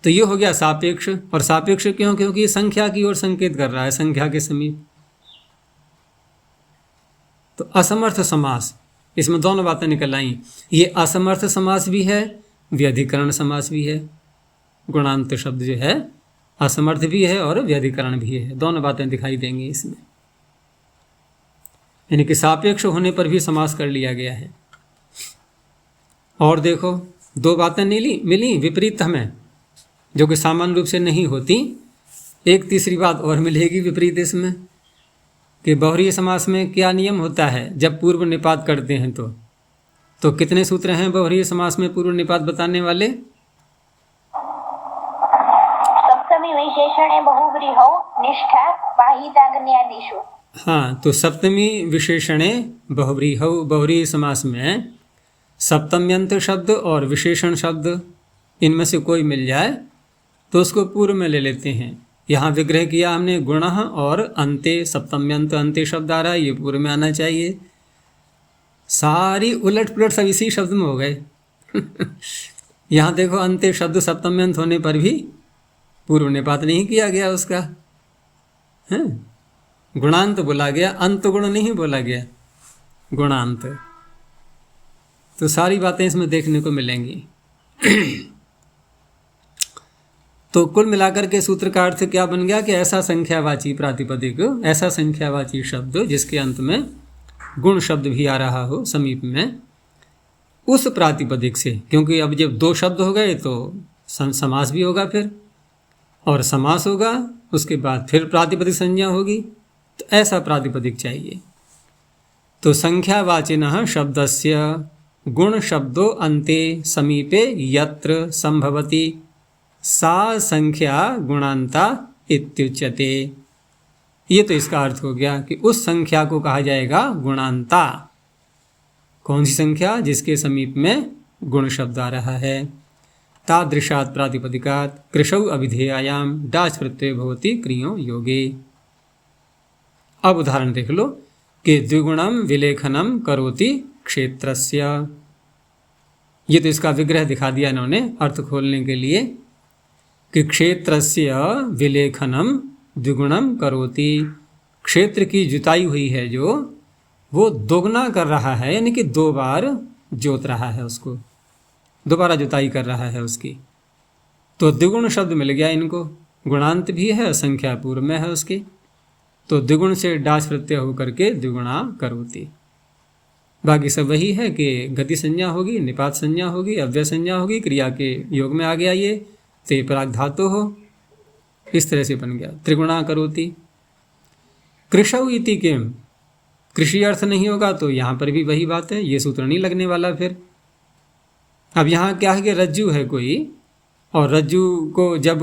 A: तो ये हो गया सापेक्ष। और सापेक्ष क्यों? क्योंकि ये संख्या की ओर संकेत कर रहा है, संख्या के समीप। तो असमर्थ समास, इसमें दोनों बातें निकल आई। ये असमर्थ समास भी है, व्यधिकरण समास भी है। गुणांत शब्द जो है असमर्थ भी है और व्यधिकरण भी है, दोनों बातें दिखाई देंगी इसमें। यानी कि सापेक्ष होने पर भी समास कर लिया गया है। और देखो, दो बातें मिली विपरीत हमें, जो कि सामान्य रूप से नहीं होती। एक तीसरी बात और मिलेगी विपरीत इसमें, कि बहुरीय समास में क्या नियम होता है जब पूर्व निपात करते हैं। तो कितने सूत्र हैं बहुरीय समास में पूर्व निपात बताने वाले?
B: सप्तमी विशेषणे बहुव्रीहौ निष्ठा बाहिताग्न्यादिषु।
A: हाँ, तो सप्तमी विशेषणे बहुव्रीहौ, बहुरीय समास में सप्तम्यंत शब्द और विशेषण शब्द इनमें से कोई मिल जाए तो उसको पूर्व में ले लेते हैं। यहाँ विग्रह किया हमने गुणः और अंते, सप्तम्यंत अंते शब्द आ रहा है, ये पूर्व में आना चाहिए। सारी उलट पुलट सब इसी शब्द में हो गए। यहाँ देखो, अंते शब्द सप्तम्यंत होने पर भी पूर्व निपात नहीं किया गया उसका, है गुणांत बोला गया, अंत गुण नहीं बोला गया, गुणांत। तो सारी बातें इसमें देखने को मिलेंगी। तो कुल मिलाकर के सूत्र का अर्थ क्या बन गया कि ऐसा संख्यावाची प्रातिपदिक, ऐसा संख्यावाची शब्द जिसके अंत में गुण शब्द भी आ रहा हो समीप में, उस प्रातिपदिक से, क्योंकि अब जब दो शब्द हो गए तो समास भी होगा फिर, और समास होगा उसके बाद फिर प्रातिपदिक संज्ञा होगी, तो ऐसा प्रातिपदिक चाहिए। तो संख्यावाचिनः शब्दस्य गुण शब्दो अन्ते समीपे यत्र संभवति सा संख्या गुणांता इत्युच्यते। ये तो इसका अर्थ हो गया कि उस संख्या को कहा जाएगा गुणांता। कौन सी संख्या? जिसके समीप में गुण शब्द आ रहा है। तादृशात् प्रातिपदिकात् कृशौ अभिधेयायां डाच प्रत्यय भवति क्रियों योगे। अब उदाहरण देख लो कि द्विगुणम विलेखनम करोति क्षेत्रस्य। ये तो इसका विग्रह दिखा दिया इन्होंने अर्थ खोलने के लिए कि क्षेत्रस्य विलेखनम द्विगुणम करोति। क्षेत्र की जुताई हुई है जो, वो दोगुना कर रहा है, यानी कि दो बार जोत रहा है उसको, दोबारा जुताई कर रहा है उसकी। तो द्विगुण शब्द मिल गया इनको, गुणांत भी है, संख्या पूर्व में है उसकी। तो द्विगुण से डाच प्रत्यय होकर के द्विगुणा करोति। बाकी सब वही है कि गति संज्ञा होगी, निपात संज्ञा होगी, अव्यय संज्ञा होगी, क्रिया के योग में आ गया ये, ते प्राग धातु हो, इस तरह से बन गया त्रिगुणा करोति। कृशौ इति किम, कृषि अर्थ नहीं होगा तो यहाँ पर भी वही बात है, ये सूत्र नहीं लगने वाला फिर। अब यहाँ क्या है कि रज्जु है कोई, और रज्जु को जब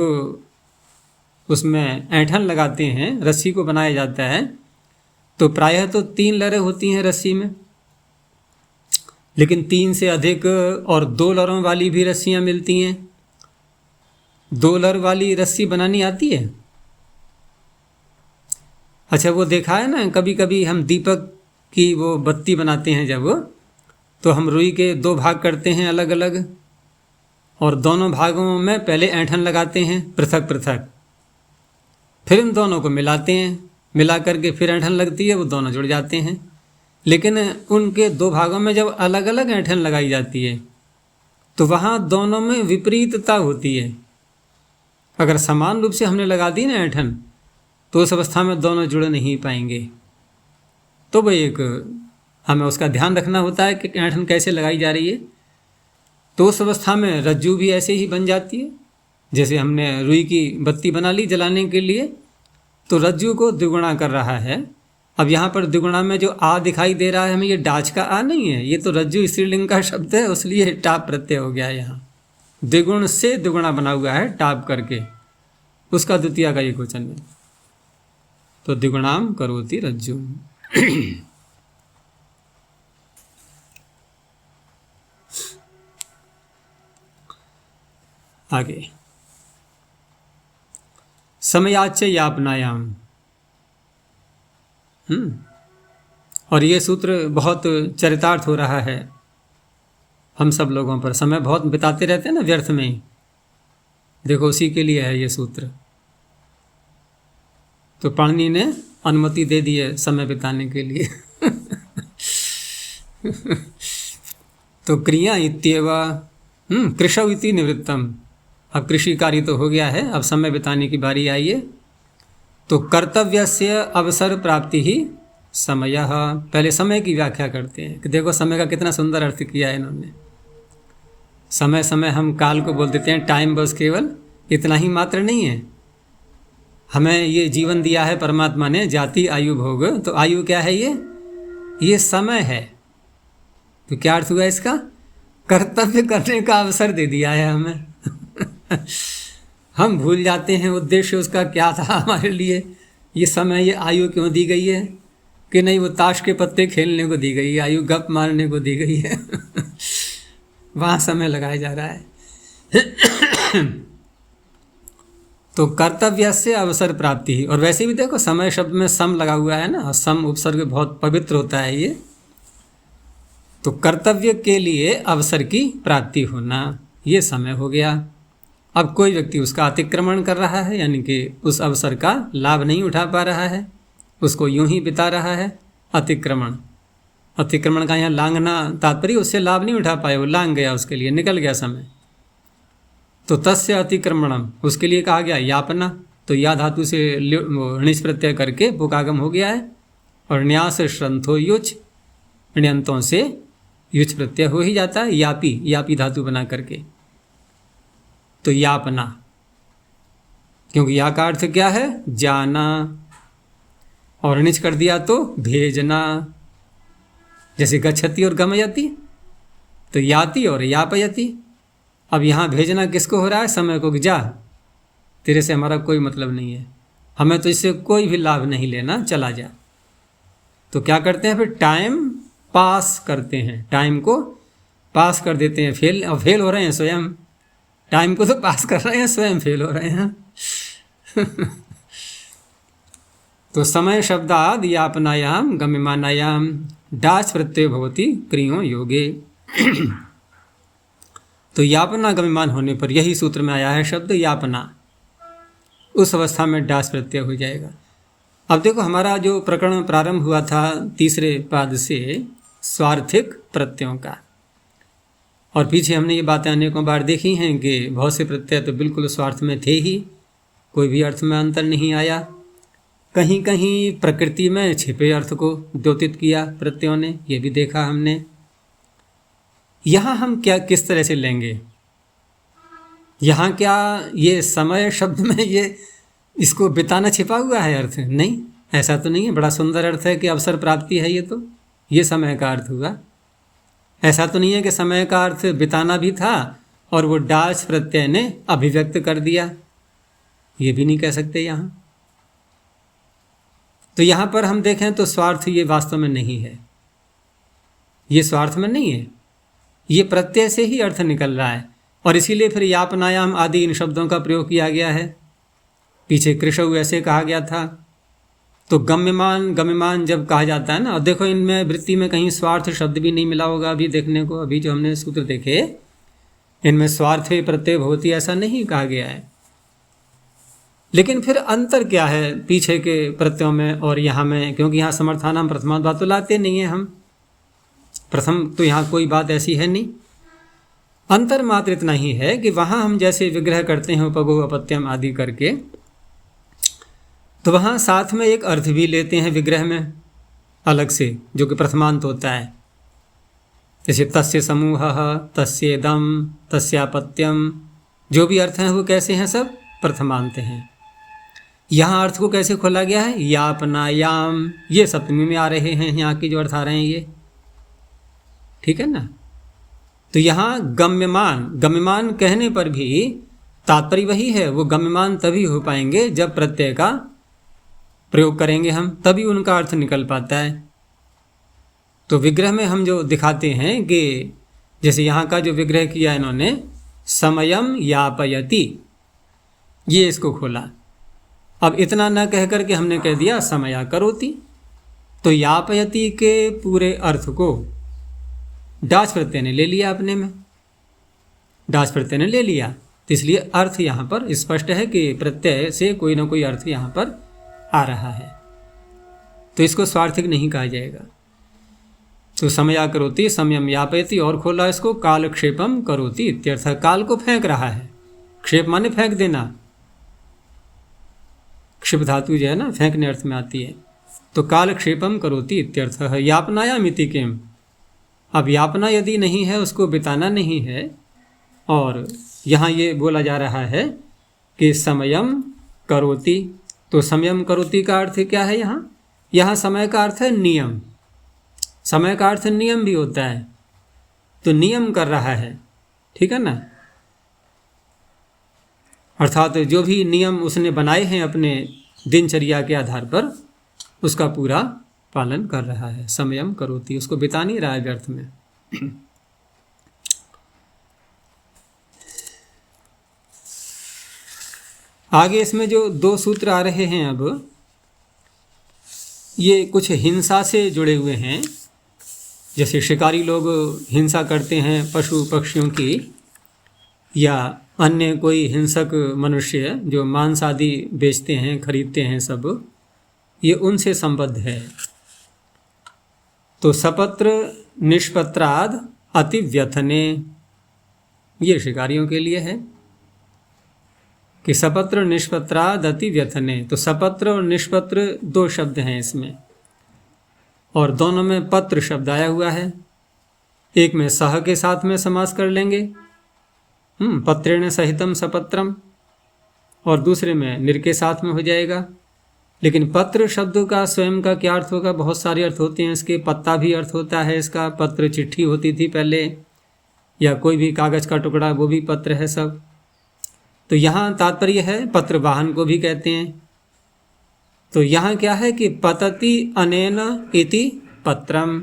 A: उसमें ऐंठन लगाते हैं, रस्सी को बनाया जाता है, तो प्रायः तो 3 लरें होती हैं रस्सी में, लेकिन 3 से अधिक और 2 लरों वाली भी रस्सियाँ मिलती हैं। 2 लर वाली रस्सी बनानी आती है? अच्छा, वो देखा है ना, कभी कभी हम दीपक की वो बत्ती बनाते हैं जब, तो हम रुई के 2 भाग करते हैं अलग अलग, और दोनों भागों में पहले ऐंठन लगाते हैं पृथक पृथक, फिर इन दोनों को मिलाते हैं, मिला करके फिर ऐंठन लगती है, वो दोनों जुड़ जाते हैं। लेकिन उनके 2 भागों में जब अलग अलग ऐंठन लगाई जाती है तो वहाँ दोनों में विपरीतता होती है। अगर समान रूप से हमने लगा दी ना ऐंठन, तो उस अवस्था में दोनों जुड़ नहीं पाएंगे। तो वो एक हमें उसका ध्यान रखना होता है कि ऐंठन कैसे लगाई जा रही है। तो उस अवस्था में रज्जू भी ऐसे ही बन जाती है। जैसे हमने रुई की बत्ती बना ली जलाने के लिए, तो रज्जू को द्विगुणा कर रहा है। अब यहाँ पर द्विगुणा में जो आ दिखाई दे रहा है हमें, ये डाच का आ नहीं है, ये तो रज्जु स्त्रीलिंग का शब्द है, इसलिए टाप प्रत्यय हो गया है। यहाँ द्विगुण से द्विगुणा बना हुआ है टाप करके, उसका द्वितीय का एकवचन है। तो द्विगुणाम करोति रज्जु। आगे समयाच्च यापनायाम। और ये सूत्र बहुत चरितार्थ हो रहा है हम सब लोगों पर। समय बहुत बिताते रहते हैं ना व्यर्थ में ही, देखो उसी के लिए है ये सूत्र। तो पाणिनि ने अनुमति दे दी है समय बिताने के लिए। तो क्रिया इत्येव कृषौ इति निवृत्तम, अब कृषि कार्य तो हो गया है, अब समय बिताने की बारी आई है। तो कर्तव्यस्य अवसर प्राप्ति ही समय। पहले समय की व्याख्या करते हैं कि देखो समय का कितना सुंदर अर्थ किया है इन्होंने। समय समय हम काल को बोल देते हैं, टाइम बस केवल इतना ही मात्र नहीं है। हमें ये जीवन दिया है परमात्मा ने, जाति आयु भोग, तो आयु क्या है? ये समय है। तो क्या अर्थ हुआ इसका? कर्तव्य करने का अवसर दे दिया है हमें। हम भूल जाते हैं उद्देश्य उसका क्या था हमारे लिए। ये समय, ये आयु क्यों दी गई है? कि नहीं वो ताश के पत्ते खेलने को दी गई है, आयु गप मारने को दी गई है। वहाँ समय लगाया जा रहा है। तो कर्तव्य से अवसर प्राप्ति ही। और वैसे भी देखो समय शब्द में सम लगा हुआ है ना, सम उपसर्ग बहुत पवित्र होता है ये। तो कर्तव्य के लिए अवसर की प्राप्ति होना, ये समय हो गया। अब कोई व्यक्ति उसका अतिक्रमण कर रहा है, यानी कि उस अवसर का लाभ नहीं उठा पा रहा है, उसको यूं ही बिता रहा है। अतिक्रमण, अतिक्रमण का यहाँ लांघना तात्पर्य, उससे लाभ नहीं उठा पाए, वो लांघ गया, उसके लिए निकल गया समय। तो तस्य अतिक्रमणम, उसके लिए कहा गया यापना। तो या धातु से णिच प्रत्यय करके पुकागम हो गया है, और न्यास श्रंथो युच, ण्यंतों से युच प्रत्यय हो ही जाता है, यापी, यापी धातु बना करके। तो यापना, क्योंकि या का अर्थ क्या है? जाना, और णिच कर दिया तो भेजना, जैसे गच्छति और गमयति, तो याति और यापयति। अब यहाँ भेजना किसको हो रहा है? समय को, कि जा, तेरे से हमारा कोई मतलब नहीं है, हमें तो इससे कोई भी लाभ नहीं लेना, चला जा। तो क्या करते हैं फिर? टाइम पास करते हैं, टाइम को पास कर देते हैं। फेल हो रहे हैं स्वयं, टाइम को तो पास कर रहे हैं, स्वयं फेल हो रहे हैं। तो समय शब्दाद यापनायाम गम्यमानायाम डाच प्रत्यय भवति क्रियों योगे। तो यापना गम्यमान होने पर, यही सूत्र में आया है शब्द यापना, उस अवस्था में डाच प्रत्यय हो जाएगा। अब देखो हमारा जो प्रकरण प्रारंभ हुआ था तीसरे पाद से स्वार्थिक प्रत्ययों का, और पीछे हमने ये बातें अनेकों बार देखी हैं कि बहुत से प्रत्यय तो बिल्कुल स्वार्थ में थे ही, कोई भी अर्थ में अंतर नहीं आया। कहीं कहीं प्रकृति में छिपे अर्थ को द्योतित किया प्रत्ययों ने, ये भी देखा हमने। यहाँ हम क्या किस तरह से लेंगे? यहाँ क्या ये समय शब्द में ये इसको बिताना छिपा हुआ है अर्थ? नहीं, ऐसा तो नहीं है। बड़ा सुंदर अर्थ है कि अवसर प्राप्ति है, ये तो ये समय का अर्थ हुआ। ऐसा तो नहीं है कि समय का अर्थ बिताना भी था और वो डाच प्रत्यय ने अभिव्यक्त कर दिया, ये भी नहीं कह सकते यहाँ। तो यहाँ पर हम देखें तो स्वार्थ ये वास्तव में नहीं है, ये स्वार्थ में नहीं है, ये प्रत्यय से ही अर्थ निकल रहा है। और इसीलिए फिर यापनायाम आदि इन शब्दों का प्रयोग किया गया है। पीछे कृषौ ऐसे कहा गया था। तो गम्यमान, गम्यमान जब कहा जाता है ना, और देखो इनमें वृत्ति में कहीं स्वार्थ शब्द भी नहीं मिला होगा अभी देखने को। अभी जो हमने सूत्र देखे इनमें स्वार्थे प्रत्यय भवति ऐसा नहीं कहा गया है। लेकिन फिर अंतर क्या है पीछे के प्रत्ययों में और यहाँ में? क्योंकि यहाँ समर्थानाम प्रथमाद्वा तो लाते नहीं है हम, प्रथम तो यहाँ कोई बात ऐसी है नहीं। अंतर मात्र इतना ही है कि वहाँ हम जैसे विग्रह करते हैं उपगो अपत्यम आदि करके, तो वहाँ साथ में एक अर्थ भी लेते हैं विग्रह में अलग से, जो कि प्रथमांत होता है। जैसे तस्य समूहः, तस्येदं, तस्यापत्यम, जो भी अर्थ हैं वो कैसे हैं? सब प्रथमांत हैं। यहाँ अर्थ को कैसे खोला गया है? यापनायाम, ये सप्तमी में आ रहे हैं यहाँ के जो अर्थ आ रहे हैं ये, ठीक है ना। तो यहाँ गम्यमान, गम्यमान कहने पर भी तात्पर्य वही है, वो गम्यमान तभी हो पाएंगे जब प्रत्यय का प्रयोग करेंगे हम, तभी उनका अर्थ निकल पाता है। तो विग्रह में हम जो दिखाते हैं कि जैसे यहाँ का जो विग्रह किया इन्होंने, समयम यापयति, ये इसको खोला। अब इतना न कह करके हमने कह दिया समया करोति। तो यापयति के पूरे अर्थ को डाच प्रत्यय ने ले लिया अपने में, डाच प्रत्यय ने ले लिया, तो इसलिए अर्थ यहाँ पर स्पष्ट है कि प्रत्यय से कोई ना कोई अर्थ यहाँ पर आ रहा है, तो इसको स्वार्थिक नहीं कहा जाएगा। तो समया करोति समयम यापयति, और खोला इसको कालक्षेपम करोति इत्यर्थ, काल को फेंक रहा है। क्षेप माने फेंक देना, क्षिप धातु जो है ना फेंकने अर्थ में आती है, तो कालक्षेपम करोति इत्यर्थ है। यापनायामिति किम, अब यापना यदि नहीं है, उसको बिताना नहीं है, और यहाँ ये बोला जा रहा है कि समयम करोति, तो समयम करोति का अर्थ क्या है यहाँ? यहाँ समय का अर्थ है नियम, समय का अर्थ नियम भी होता है, तो नियम कर रहा है, ठीक है ना। अर्थात जो भी नियम उसने बनाए हैं अपने दिनचर्या के आधार पर, उसका पूरा पालन कर रहा है। समयम करोति, उसको बिता नहीं रहा है व्यर्थ में। आगे इसमें जो दो सूत्र आ रहे हैं, अब ये कुछ हिंसा से जुड़े हुए हैं। जैसे शिकारी लोग हिंसा करते हैं पशु पक्षियों की, या अन्य कोई हिंसक मनुष्य जो मांस आदि बेचते हैं खरीदते हैं, सब ये उनसे संबद्ध है। तो सपत्र निष्पत्राद अतिव्यथने, ये शिकारियों के लिए है कि सपत्र निष्पत्राद अतिव्यथने। तो सपत्र और निष्पत्र दो शब्द हैं इसमें, और दोनों में पत्र शब्द आया हुआ है। एक में सह के साथ में समास कर लेंगे, पत्रेण सहितम सपत्रम, और दूसरे में निर के साथ में हो जाएगा। लेकिन पत्र शब्द का स्वयं का क्या अर्थ होगा? बहुत सारे अर्थ होते हैं इसके। पत्ता भी अर्थ होता है इसका, पत्र चिट्ठी होती थी पहले, या कोई भी कागज का टुकड़ा, वो भी पत्र है सब। तो यहाँ तात्पर्य है पत्र वाहन को भी कहते हैं। तो यहाँ क्या है कि पतति अनेन इति पत्रम।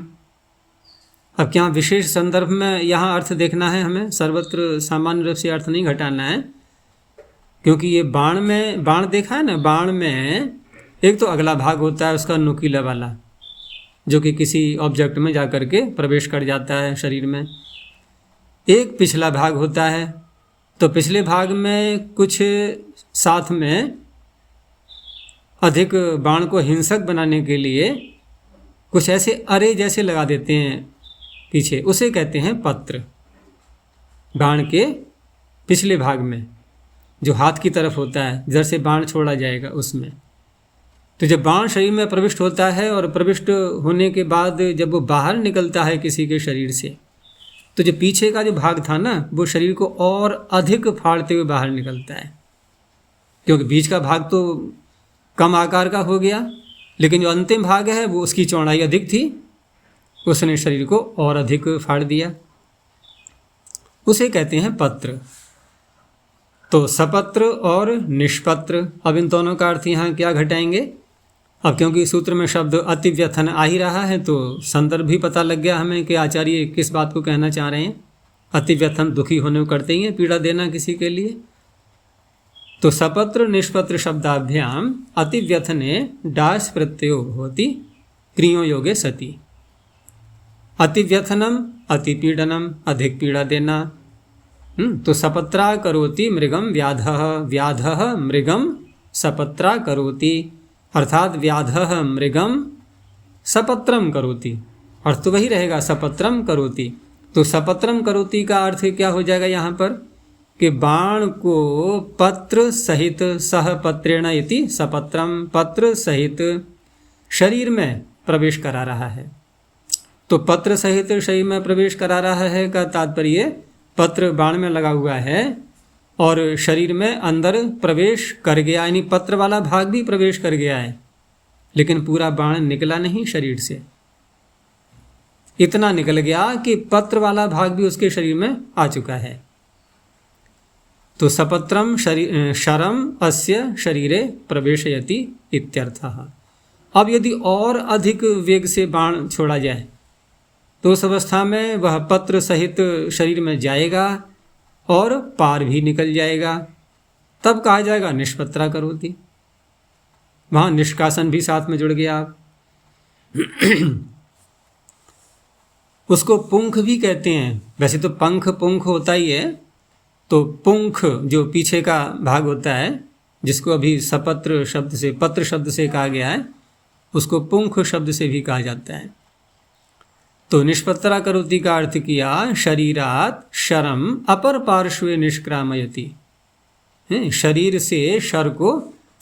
A: अब क्या विशेष संदर्भ में यहाँ अर्थ देखना है हमें, सर्वत्र सामान्य रूप से अर्थ नहीं घटाना है, क्योंकि ये बाण में, बाण देखा है ना, बाण में एक तो अगला भाग होता है उसका नुकीला वाला, जो कि किसी ऑब्जेक्ट में जा कर के प्रवेश कर जाता है शरीर में। एक पिछला भाग होता है, तो पिछले भाग में कुछ साथ में अधिक बाण को हिंसक बनाने के लिए कुछ ऐसे अरे जैसे लगा देते हैं पीछे, उसे कहते हैं पत्र। बाण के पिछले भाग में जो हाथ की तरफ होता है, जिधर से बाण छोड़ा जाएगा उसमें। तो जब बाण शरीर में प्रविष्ट होता है, और प्रविष्ट होने के बाद जब वो बाहर निकलता है किसी के शरीर से, तो जो पीछे का जो भाग था ना, वो शरीर को और अधिक फाड़ते हुए बाहर निकलता है, क्योंकि बीच का भाग तो कम आकार का हो गया, लेकिन जो अंतिम भाग है वो उसकी चौड़ाई अधिक थी, उसने शरीर को और अधिक फाड़ दिया, उसे कहते हैं पत्र। तो सपत्र और निष्पत्र, अब इन दोनों का अर्थ यहाँ क्या घटाएंगे? अब क्योंकि सूत्र में शब्द अतिव्यथन आ ही रहा है, तो संदर्भ भी पता लग गया हमें कि आचार्य किस बात को कहना चाह रहे हैं। अतिव्यथन दुखी होने को करते ही हैं, पीड़ा देना किसी के लिए। तो सपत्र निष्पत्र शब्दाभ्याम अतिव्यथने डास प्रत्ययो भवति क्रियो योगे सति। अतिव्यथनम अतिपीडनम, अधिक पीड़ा देना। तो सपत्रा करोति मृगम व्याधः, व्याधः मृगम सपत्रा करोति, अर्थात व्याधः मृगम सपत्रम करोति, अर्थ तो वही रहेगा, सपत्रम करोति। तो सपत्रम करोति का अर्थ क्या हो जाएगा यहाँ पर कि बाण को पत्र सहित, सह पत्रेण इति सपत्रम, पत्र सहित शरीर में प्रवेश करा रहा है। तो पत्र सहित शरीर में प्रवेश करा रहा है का तात्पर्य पत्र बाण में लगा हुआ है और शरीर में अंदर प्रवेश कर गया, यानी पत्र वाला भाग भी प्रवेश कर गया है, लेकिन पूरा बाण निकला नहीं शरीर से। इतना निकल गया कि पत्र वाला भाग भी उसके शरीर में आ चुका है। तो सपत्रम शरम अस्य शरीरे प्रवेशयति इत्यर्थः। अब यदि और अधिक वेग से बाण छोड़ा जाए तो उस अवस्था में वह पत्र सहित शरीर में जाएगा और पार भी निकल जाएगा, तब कहा जाएगा निष्पत्रा करोति। वहाँ निष्कासन भी साथ में जुड़ गया। उसको पुंख भी कहते हैं। वैसे तो पंख पुंख होता ही है, तो पुंख जो पीछे का भाग होता है, जिसको अभी सपत्र शब्द से, पत्र शब्द से कहा गया है, उसको पुंख शब्द से भी कहा जाता है। तो निष्पत्रा करोति का अर्थ किया शरीरात शरम अपर पार्श्वे निष्क्रामयति, शरीर से शर को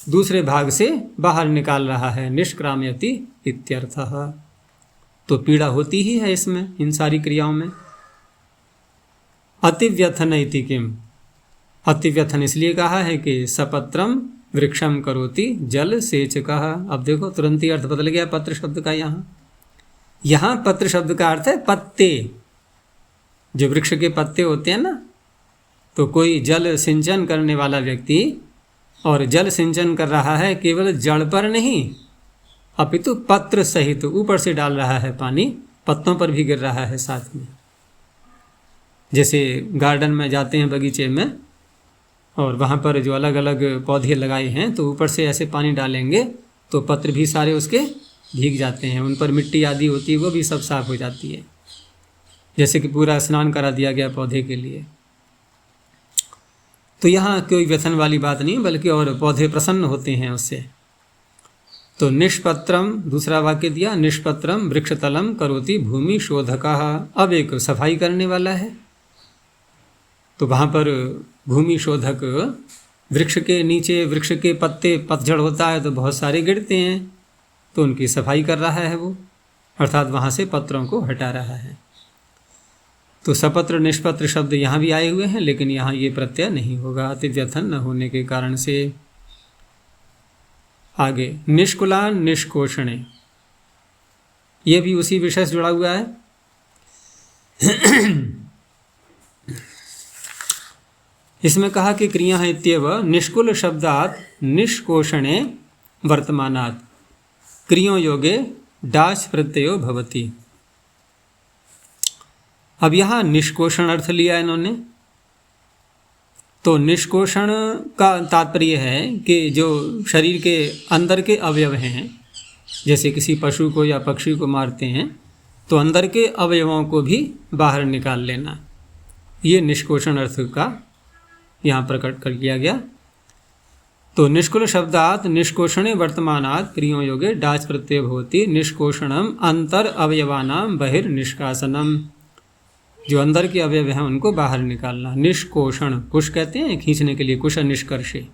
A: दूसरे भाग से बाहर निकाल रहा है, निष्क्रामयति इत्यर्थः। तो पीड़ा होती ही है इसमें, इन सारी क्रियाओं में। अतिव्यथन इति किम, अतिव्यथन इसलिए कहा है कि सपत्रम वृक्षम करोति जल सेचकः। अब देखो तुरंत ही अर्थ बदल गया पत्र शब्द का। यहाँ पत्र शब्द का अर्थ है पत्ते, जो वृक्ष के पत्ते होते हैं ना। तो कोई जल सिंचन करने वाला व्यक्ति, और जल सिंचन कर रहा है केवल जड़ पर नहीं, अपितु पत्र सहित ऊपर से डाल रहा है पानी, पत्तों पर भी गिर रहा है साथ में। जैसे गार्डन में जाते हैं, बगीचे में, और वहाँ पर जो अलग अलग पौधे लगाए हैं, तो ऊपर से ऐसे पानी डालेंगे तो पत्र भी सारे उसके भीग जाते हैं, उन पर मिट्टी आदि होती है वो भी सब साफ हो जाती है, जैसे कि पूरा स्नान करा दिया गया पौधे के लिए। तो यहाँ कोई व्यसन वाली बात नहीं, बल्कि और पौधे प्रसन्न होते हैं उससे। तो निष्पत्रम, दूसरा वाक्य दिया, निष्पत्रम वृक्षतलम करोति भूमि शोधकः। अब एक सफाई करने वाला है, तो वहाँ पर भूमि शोधक, वृक्ष के नीचे वृक्ष के पत्ते, पतझड़ होता है तो बहुत सारे गिरते हैं, तो उनकी सफाई कर रहा है वो, अर्थात वहाँ से पत्रों को हटा रहा है। तो सपत्र निष्पत्र शब्द यहाँ भी आए हुए हैं, लेकिन यहाँ ये प्रत्यय नहीं होगा अतिव्यथन न होने के कारण से। आगे निष्कुलान निष्कोषणे, ये भी उसी विषय से जुड़ा हुआ है। इसमें कहा कि क्रिया है इत्येव निष्कुल शब्दात निष्कोषणे वर्तमानात् क्रियों योगे डाच प्रत्ययो भवति। अब यहाँ निष्कोषण अर्थ लिया इन्होंने। तो निष्कोषण का तात्पर्य है कि जो शरीर के अंदर के अवयव हैं, जैसे किसी पशु को या पक्षी को मारते हैं तो अंदर के अवयवों को भी बाहर निकाल लेना, ये निष्कोषण अर्थ का यहाँ प्रकट कर दिया गया। तो निष्कुल शब्दात निष्कोषणे वर्तमानात् क्रियों योगे डाच प्रत्यय भवति निष्कोषणम अंतर अवयवानाम बहिर्निष्कासनम, जो अंदर के अवयव हैं उनको बाहर निकालना। निष्कोषण, कुश कहते हैं खींचने के लिए, कुश निष्कर्षे।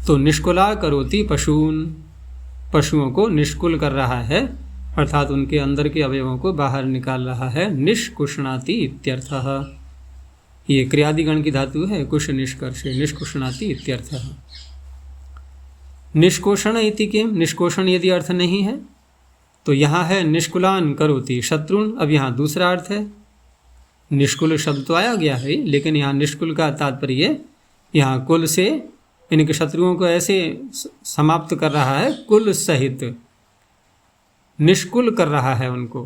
A: तो निष्कुला करोति पशून, पशुओं को निष्कुल कर रहा है, अर्थात उनके अंदर के अवयवों को बाहर निकाल रहा है। निष्कुष्णाति इत्यर्थः, ये क्रियादिगण की धातु है, कुश निष्कर्षे, निष्कुष्णाति इत्यर्थः। निष्कोषण इति किम, निष्कोषण यदि अर्थ नहीं है तो यहाँ है निष्कुलान करोति शत्रुन। अब यहाँ दूसरा अर्थ है, निष्कुल शब्द तो आया गया है, लेकिन यहाँ निष्कुल का तात्पर्य यहाँ कुल से इनके शत्रुओं को ऐसे समाप्त कर रहा है, कुल सहित निष्कुल कर रहा है उनको,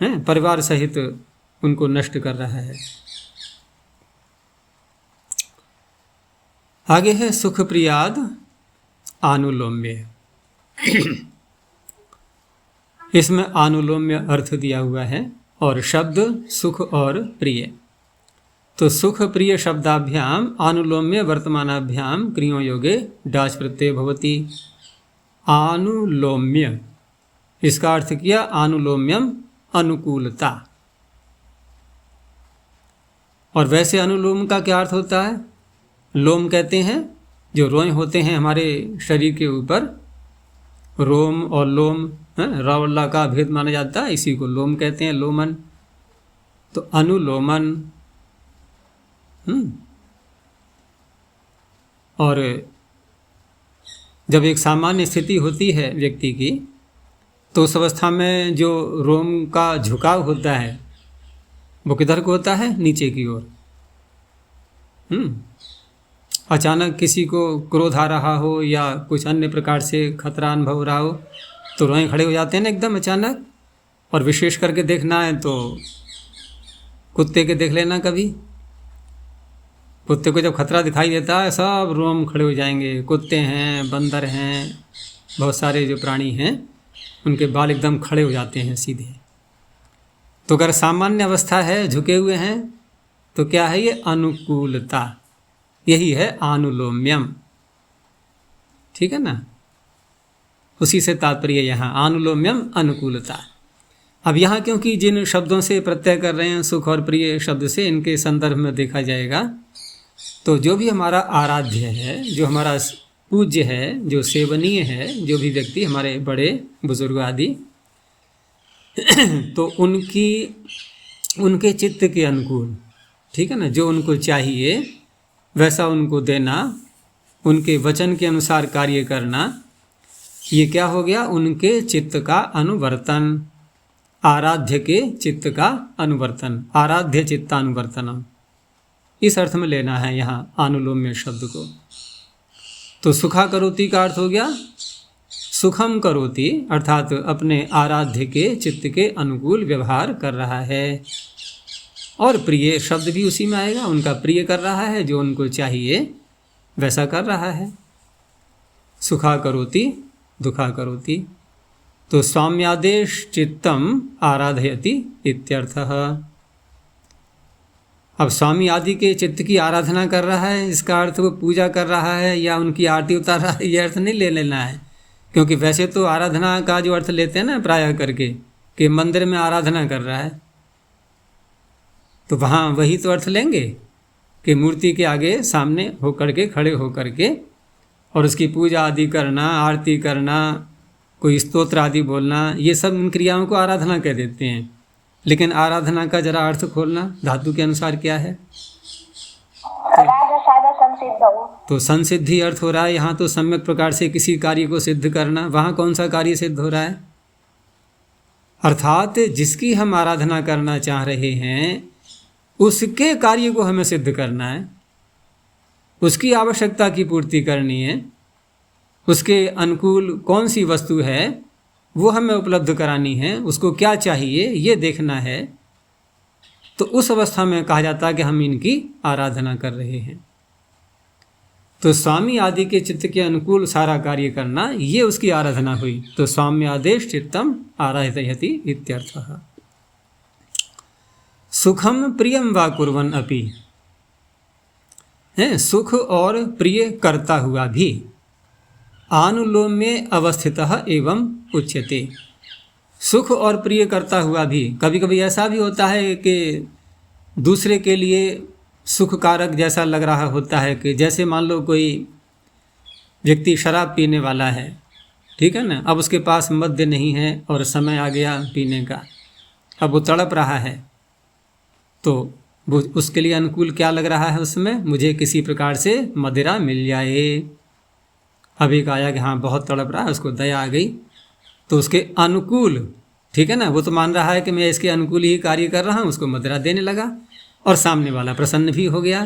A: हैं, परिवार सहित उनको नष्ट कर रहा है। आगे है सुख प्रियाद आनुलोम्य। इसमें आनुलोम्य अर्थ दिया हुआ है और शब्द सुख और प्रिय। तो सुख प्रिय शब्दाभ्याम आनुलोम्य वर्तमानाभ्याम क्रियों योगे डाच प्रत्यय भवति। आनुलोम्य, इसका अर्थ किया आनुलोम्यम अनुकूलता। और वैसे अनुलोम का क्या अर्थ होता है? लोम कहते हैं जो रोए होते हैं हमारे शरीर के ऊपर, रोम और लोम, रा और ला का भेद माना जाता है, इसी को लोम कहते हैं, लोमन। तो अनुलोमन। और जब एक सामान्य स्थिति होती है व्यक्ति की, तो उस अवस्था में जो रोम का झुकाव होता है वो किधर को होता है? नीचे की ओर। अचानक किसी को क्रोध आ रहा हो या कुछ अन्य प्रकार से खतरा अनुभव हो रहा हो तो रोए खड़े हो जाते हैं ना एकदम अचानक। और विशेष करके देखना है तो कुत्ते के देख लेना कभी, कुत्ते को जब खतरा दिखाई देता है सब रोम खड़े हो जाएंगे। कुत्ते हैं, बंदर हैं, बहुत सारे जो प्राणी हैं उनके बाल एकदम खड़े हो जाते हैं सीधे। तो अगर सामान्य अवस्था है, झुके हुए हैं, तो क्या है ये? अनुकूलता। यही है आनुलोम्यम। ठीक है ना? उसी से तात्पर्य यहाँ आनुलोम्यम अनुकूलता। अब यहाँ क्योंकि जिन शब्दों से प्रत्यय कर रहे हैं सुख और प्रिय शब्द से, इनके संदर्भ में देखा जाएगा तो जो भी हमारा आराध्य है, जो हमारा पूज्य है, जो सेवनीय है, जो भी व्यक्ति हमारे बड़े बुजुर्ग आदि तो उनके चित्त के अनुकूल, ठीक है ना, जो उनको चाहिए वैसा उनको देना, उनके वचन के अनुसार कार्य करना, ये क्या हो गया? उनके चित्त का अनुवर्तन, आराध्य के चित्त का अनुवर्तन, आराध्य चित्तानुवर्तनम, इस अर्थ में लेना है यहाँ आनुलोम्य शब्द को। तो सुखा करोति का अर्थ हो गया सुखम करोति, अर्थात अपने आराध्य के चित्त के अनुकूल व्यवहार कर रहा है। और प्रिय शब्द भी उसी में आएगा, उनका प्रिय कर रहा है, जो उनको चाहिए वैसा कर रहा है। सुखा करोति दुखा करोति। तो स्वाम्यादेश चित्तम आराधयति इत्यर्थः। अब स्वामी आदि के चित्त की आराधना कर रहा है, इसका अर्थ वो पूजा कर रहा है या उनकी आरती उतार रहा है, ये अर्थ नहीं ले लेना है। क्योंकि वैसे तो आराधना का जो अर्थ लेते हैं ना प्रायः करके कि मंदिर में आराधना कर रहा है, तो वहाँ वही तो अर्थ लेंगे कि मूर्ति के आगे सामने होकर के, खड़े होकर के और उसकी पूजा आदि करना, आरती करना, कोई स्तोत्र आदि बोलना, ये सब इन क्रियाओं को आराधना कह देते हैं। लेकिन आराधना का जरा अर्थ खोलना, धातु के अनुसार क्या है? तो संसिद्धि अर्थ हो रहा है यहाँ तो सम्यक प्रकार से किसी कार्य को सिद्ध करना। वहाँ कौन सा कार्य सिद्ध हो रहा है? अर्थात जिसकी हम आराधना करना चाह रहे हैं उसके कार्य को हमें सिद्ध करना है, उसकी आवश्यकता की पूर्ति करनी है, उसके अनुकूल कौन सी वस्तु है वो हमें उपलब्ध करानी है, उसको क्या चाहिए ये देखना है। तो उस अवस्था में कहा जाता है कि हम इनकी आराधना कर रहे हैं। तो स्वामी आदि के चित्त के अनुकूल सारा कार्य करना, ये उसकी आराधना हुई। तो स्वाम्यादेश चित्तम आराधयति इत्यर्थः। सुखम प्रियम वा कुर्वन् अपि, है सुख और प्रिय करता हुआ भी, आनुलोम्ये अवस्थितः एवं उच्यते। सुख और प्रिय करता हुआ भी, कभी कभी ऐसा भी होता है कि दूसरे के लिए सुख कारक जैसा लग रहा होता है, कि जैसे मान लो कोई व्यक्ति शराब पीने वाला है, ठीक है ना, अब उसके पास मद्य नहीं है और समय आ गया पीने का, अब वो तड़प रहा है, तो वो उसके लिए अनुकूल क्या लग रहा है उसमें? मुझे किसी प्रकार से मदिरा मिल जाए। अब एक आया कि हाँ बहुत तड़प रहा है, उसको दया आ गई, तो उसके अनुकूल, ठीक है ना, वो तो मान रहा है कि मैं इसके अनुकूल ही कार्य कर रहा हूँ, उसको मदिरा देने लगा और सामने वाला प्रसन्न भी हो गया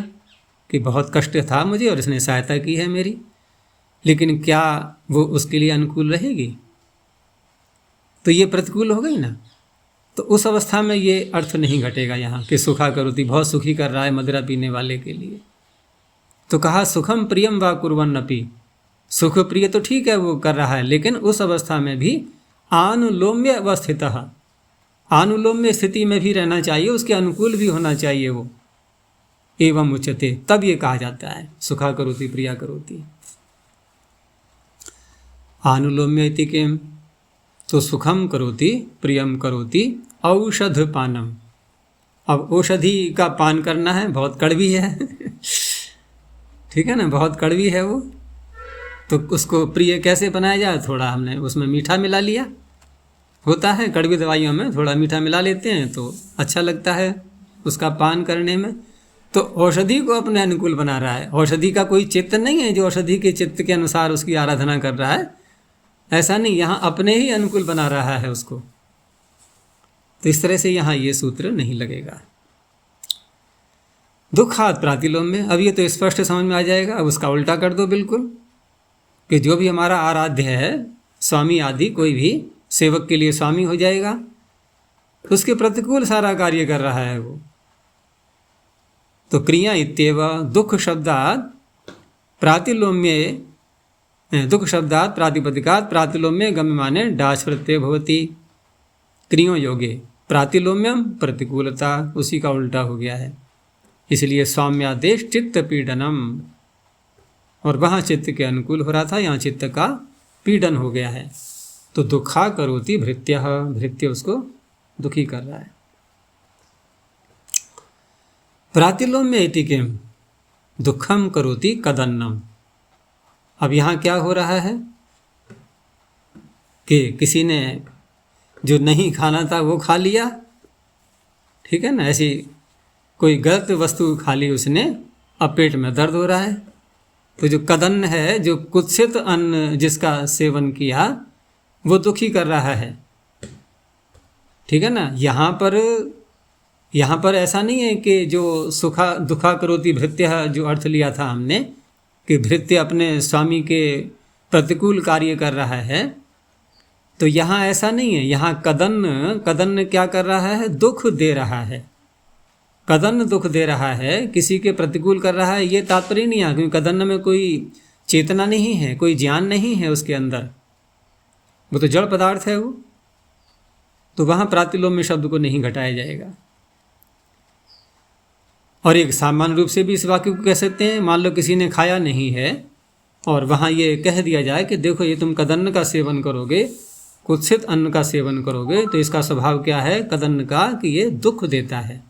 A: कि बहुत कष्ट था मुझे और इसने सहायता की है मेरी। लेकिन क्या वो उसके लिए अनुकूल रहेगी? तो ये प्रतिकूल हो गई ना। तो उस अवस्था में ये अर्थ नहीं घटेगा यहाँ कि सुखा करोति, बहुत सुखी कर रहा है मदिरा पीने वाले के लिए। तो कहा सुखम प्रियम वा कुर्वन्नपि, सुख प्रिय तो ठीक है वो कर रहा है, लेकिन उस अवस्था में भी आनुलोम्य अवस्थितः, आनुलोम्य स्थिति में भी रहना चाहिए, उसके अनुकूल भी होना चाहिए वो। एवं उच्यते, तब ये कहा जाता है सुखा करोति प्रिया करोति। आनुलोम्य इति किम, तो सुखम करोति प्रियम करोति औषध पानम। अब औषधि का पान करना है, बहुत कड़वी है ठीक है ना, बहुत कड़वी है वो, तो उसको प्रिय कैसे बनाया जाए? थोड़ा हमने उसमें मीठा मिला लिया, होता है कड़वी दवाइयों में थोड़ा मीठा मिला लेते हैं तो अच्छा लगता है उसका पान करने में। तो औषधि को अपने अनुकूल बना रहा है। औषधि का कोई चित्त नहीं है जो औषधि के चित्त के अनुसार उसकी आराधना कर रहा है, ऐसा नहीं, यहाँ अपने ही अनुकूल बना रहा है उसको। तो इस तरह से यहाँ ये सूत्र नहीं लगेगा। दुखात प्रातिलोम्य, अब ये तो स्पष्ट समझ में आ जाएगा। अब उसका उल्टा कर दो बिल्कुल, कि जो भी हमारा आराध्य है, स्वामी आदि कोई भी सेवक के लिए स्वामी हो जाएगा, तो उसके प्रतिकूल सारा कार्य कर रहा है वो। तो क्रिया इत्येव दुख शब्दात प्रातिलोम्ये, दुख शब्दात प्रातिपदिकात प्रातिलोम्ये गम्यमाने डाच प्रत्यय भवति क्रियो योगे। प्रातिलोम्यम प्रतिकूलता, उसी का उल्टा हो गया है। इसलिए सौम्यादेश चित्त पीडनम, और वहाँ चित्त के अनुकूल हो रहा था, यहाँ चित्त का पीडन हो गया है। तो दुखा करोति भृत्य, भृत्य उसको दुखी कर रहा है। प्रातिलोम्य इति किम दुखम करोति कदन्नम। अब यहाँ क्या हो रहा है कि किसी ने जो नहीं खाना था वो खा लिया, ठीक है ना, ऐसी कोई गलत वस्तु खा ली उसने, अब पेट में दर्द हो रहा है। तो जो कदन्न है, जो कुत्सित अन्न जिसका सेवन किया, वो दुखी कर रहा है, ठीक है ना। यहाँ पर ऐसा नहीं है कि जो सुखा दुखा करोति भृत्य जो अर्थ लिया था हमने कि भृत्य अपने स्वामी के प्रतिकूल कार्य कर रहा है, तो यहाँ ऐसा नहीं है। यहाँ कदन्न क्या कर रहा है, दुख दे रहा है। कदन्न दुख दे रहा है, किसी के प्रतिकूल कर रहा है, ये तात्पर्य नहीं है, क्योंकि कदन्न में कोई चेतना नहीं है, कोई ज्ञान नहीं है उसके अंदर, वो तो जड़ पदार्थ है वो। तो वहाँ प्रातिलोम्य शब्द को नहीं घटाया जाएगा। और एक सामान्य रूप से भी इस वाक्य को कह सकते हैं, मान लो किसी ने खाया नहीं है और वहाँ ये कह दिया जाए कि देखो ये तुम कदन्न का सेवन करोगे, कुत्सित अन्न का सेवन करोगे, तो इसका स्वभाव क्या है कदन्न का, कि ये दुख देता है,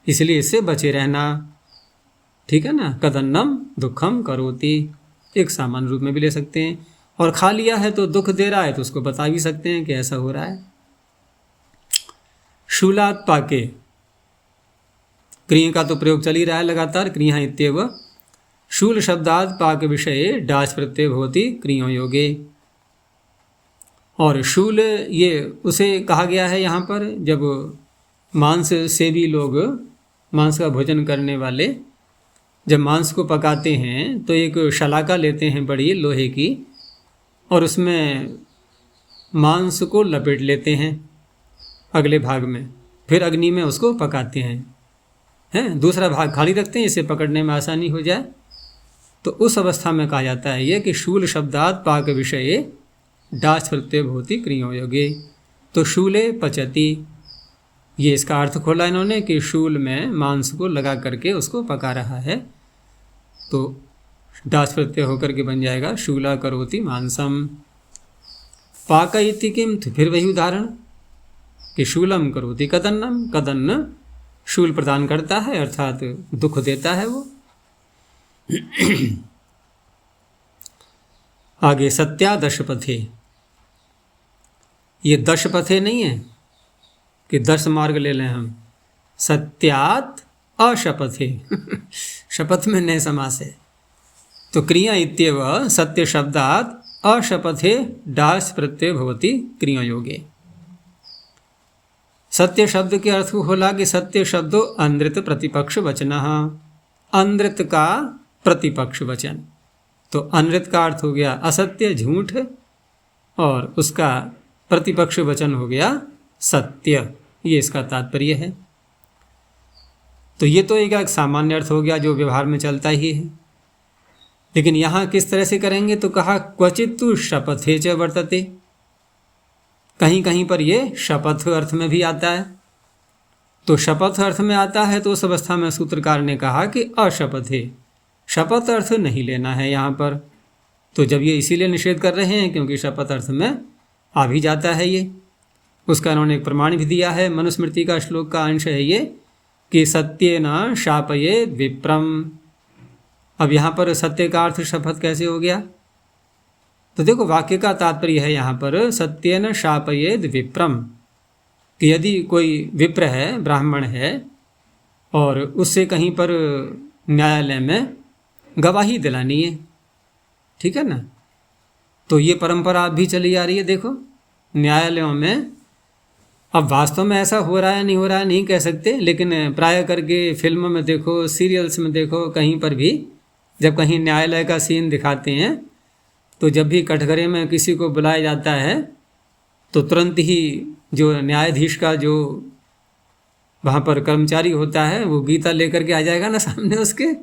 A: इसलिए इससे बचे रहना, ठीक है ना। कदन्नम दुखम करोति, एक सामान्य रूप में भी ले सकते हैं। और खा लिया है तो दुख दे रहा है, तो उसको बता भी सकते हैं कि ऐसा हो रहा है। शूलात् पाके, क्रिया का तो प्रयोग चल ही रहा है लगातार, क्रिया इत्येव। शूल शब्दात् पाक विषये डाच प्रत्यय भवति क्रियो योगे। और शूल ये उसे कहा गया है यहाँ पर, जब मांस सेवी लोग, मांस का भोजन करने वाले जब मांस को पकाते हैं तो एक शलाका लेते हैं बड़ी लोहे की, और उसमें मांस को लपेट लेते हैं अगले भाग में, फिर अग्नि में उसको पकाते हैं, दूसरा भाग खाली रखते हैं इसे पकड़ने में आसानी हो जाए। तो उस अवस्था में कहा जाता है ये कि शूल शब्दात् पाक विषये डाच प्रत्यय भवति क्रियो योगे। तो शूले पचति, ये इसका अर्थ खोला इन्होंने कि शूल में मांस को लगा करके उसको पका रहा है, तो डाच प्रत्यय होकर के बन जाएगा शूला करोति मांसम। पाक इति किम, तो फिर वही उदाहरण कि शूलम करोति कदन्नम, कदन्न शूल प्रदान करता है अर्थात दुख देता है वो। आगे सत्या दशपथे, ये दशपथे नहीं है कि 10 मार्ग ले लें हम, सत्यात अशपथे शपथ में नए समास है। तो क्रिया इत्येव सत्य शब्दात अशपथे डाच प्रत्यय भवति क्रिया योगे। सत्य शब्द के अर्थ को खोला कि सत्य शब्दो अनृत प्रतिपक्ष वचन, अनृत का प्रतिपक्ष वचन। तो अनृत का अर्थ हो गया असत्य, झूठ, और उसका प्रतिपक्ष वचन हो गया सत्य, ये इसका तात्पर्य है। तो ये तो एक सामान्य अर्थ हो गया जो व्यवहार में चलता ही है। लेकिन यहाँ किस तरह से करेंगे, तो कहा क्वचित तु शपथे च वर्तते, कहीं कहीं पर ये शपथ अर्थ में भी आता है। तो शपथ अर्थ में आता है तो उस अवस्था में सूत्रकार ने कहा कि अशपथे, शपथ अर्थ नहीं लेना है यहाँ पर। तो जब ये इसीलिए निषेध कर रहे हैं क्योंकि शपथ अर्थ में आ भी जाता है ये, उसका उन्होंने एक प्रमाण भी दिया है। मनुस्मृति का श्लोक का अंश है ये कि सत्येन शापयेद विप्रम। अब यहाँ पर सत्य का अर्थ शपथ कैसे हो गया, तो देखो वाक्य का तात्पर्य है यहाँ पर सत्येन शापयेद विप्रम, कि यदि कोई विप्र है, ब्राह्मण है, और उससे कहीं पर न्यायालय में गवाही दिलानी है, ठीक है ना। तो ये परंपरा अब भी चली आ रही है। देखो न्यायालयों में, अब वास्तव में ऐसा हो रहा है नहीं हो रहा है नहीं कह सकते, लेकिन प्राय करके फिल्मों में देखो, सीरियल्स में देखो, कहीं पर भी जब कहीं न्यायालय का सीन दिखाते हैं तो जब भी कटघरे में किसी को बुलाया जाता है तो तुरंत ही जो न्यायाधीश का जो वहाँ पर कर्मचारी होता है वो गीता लेकर के आ जाएगा ना सामने उसके,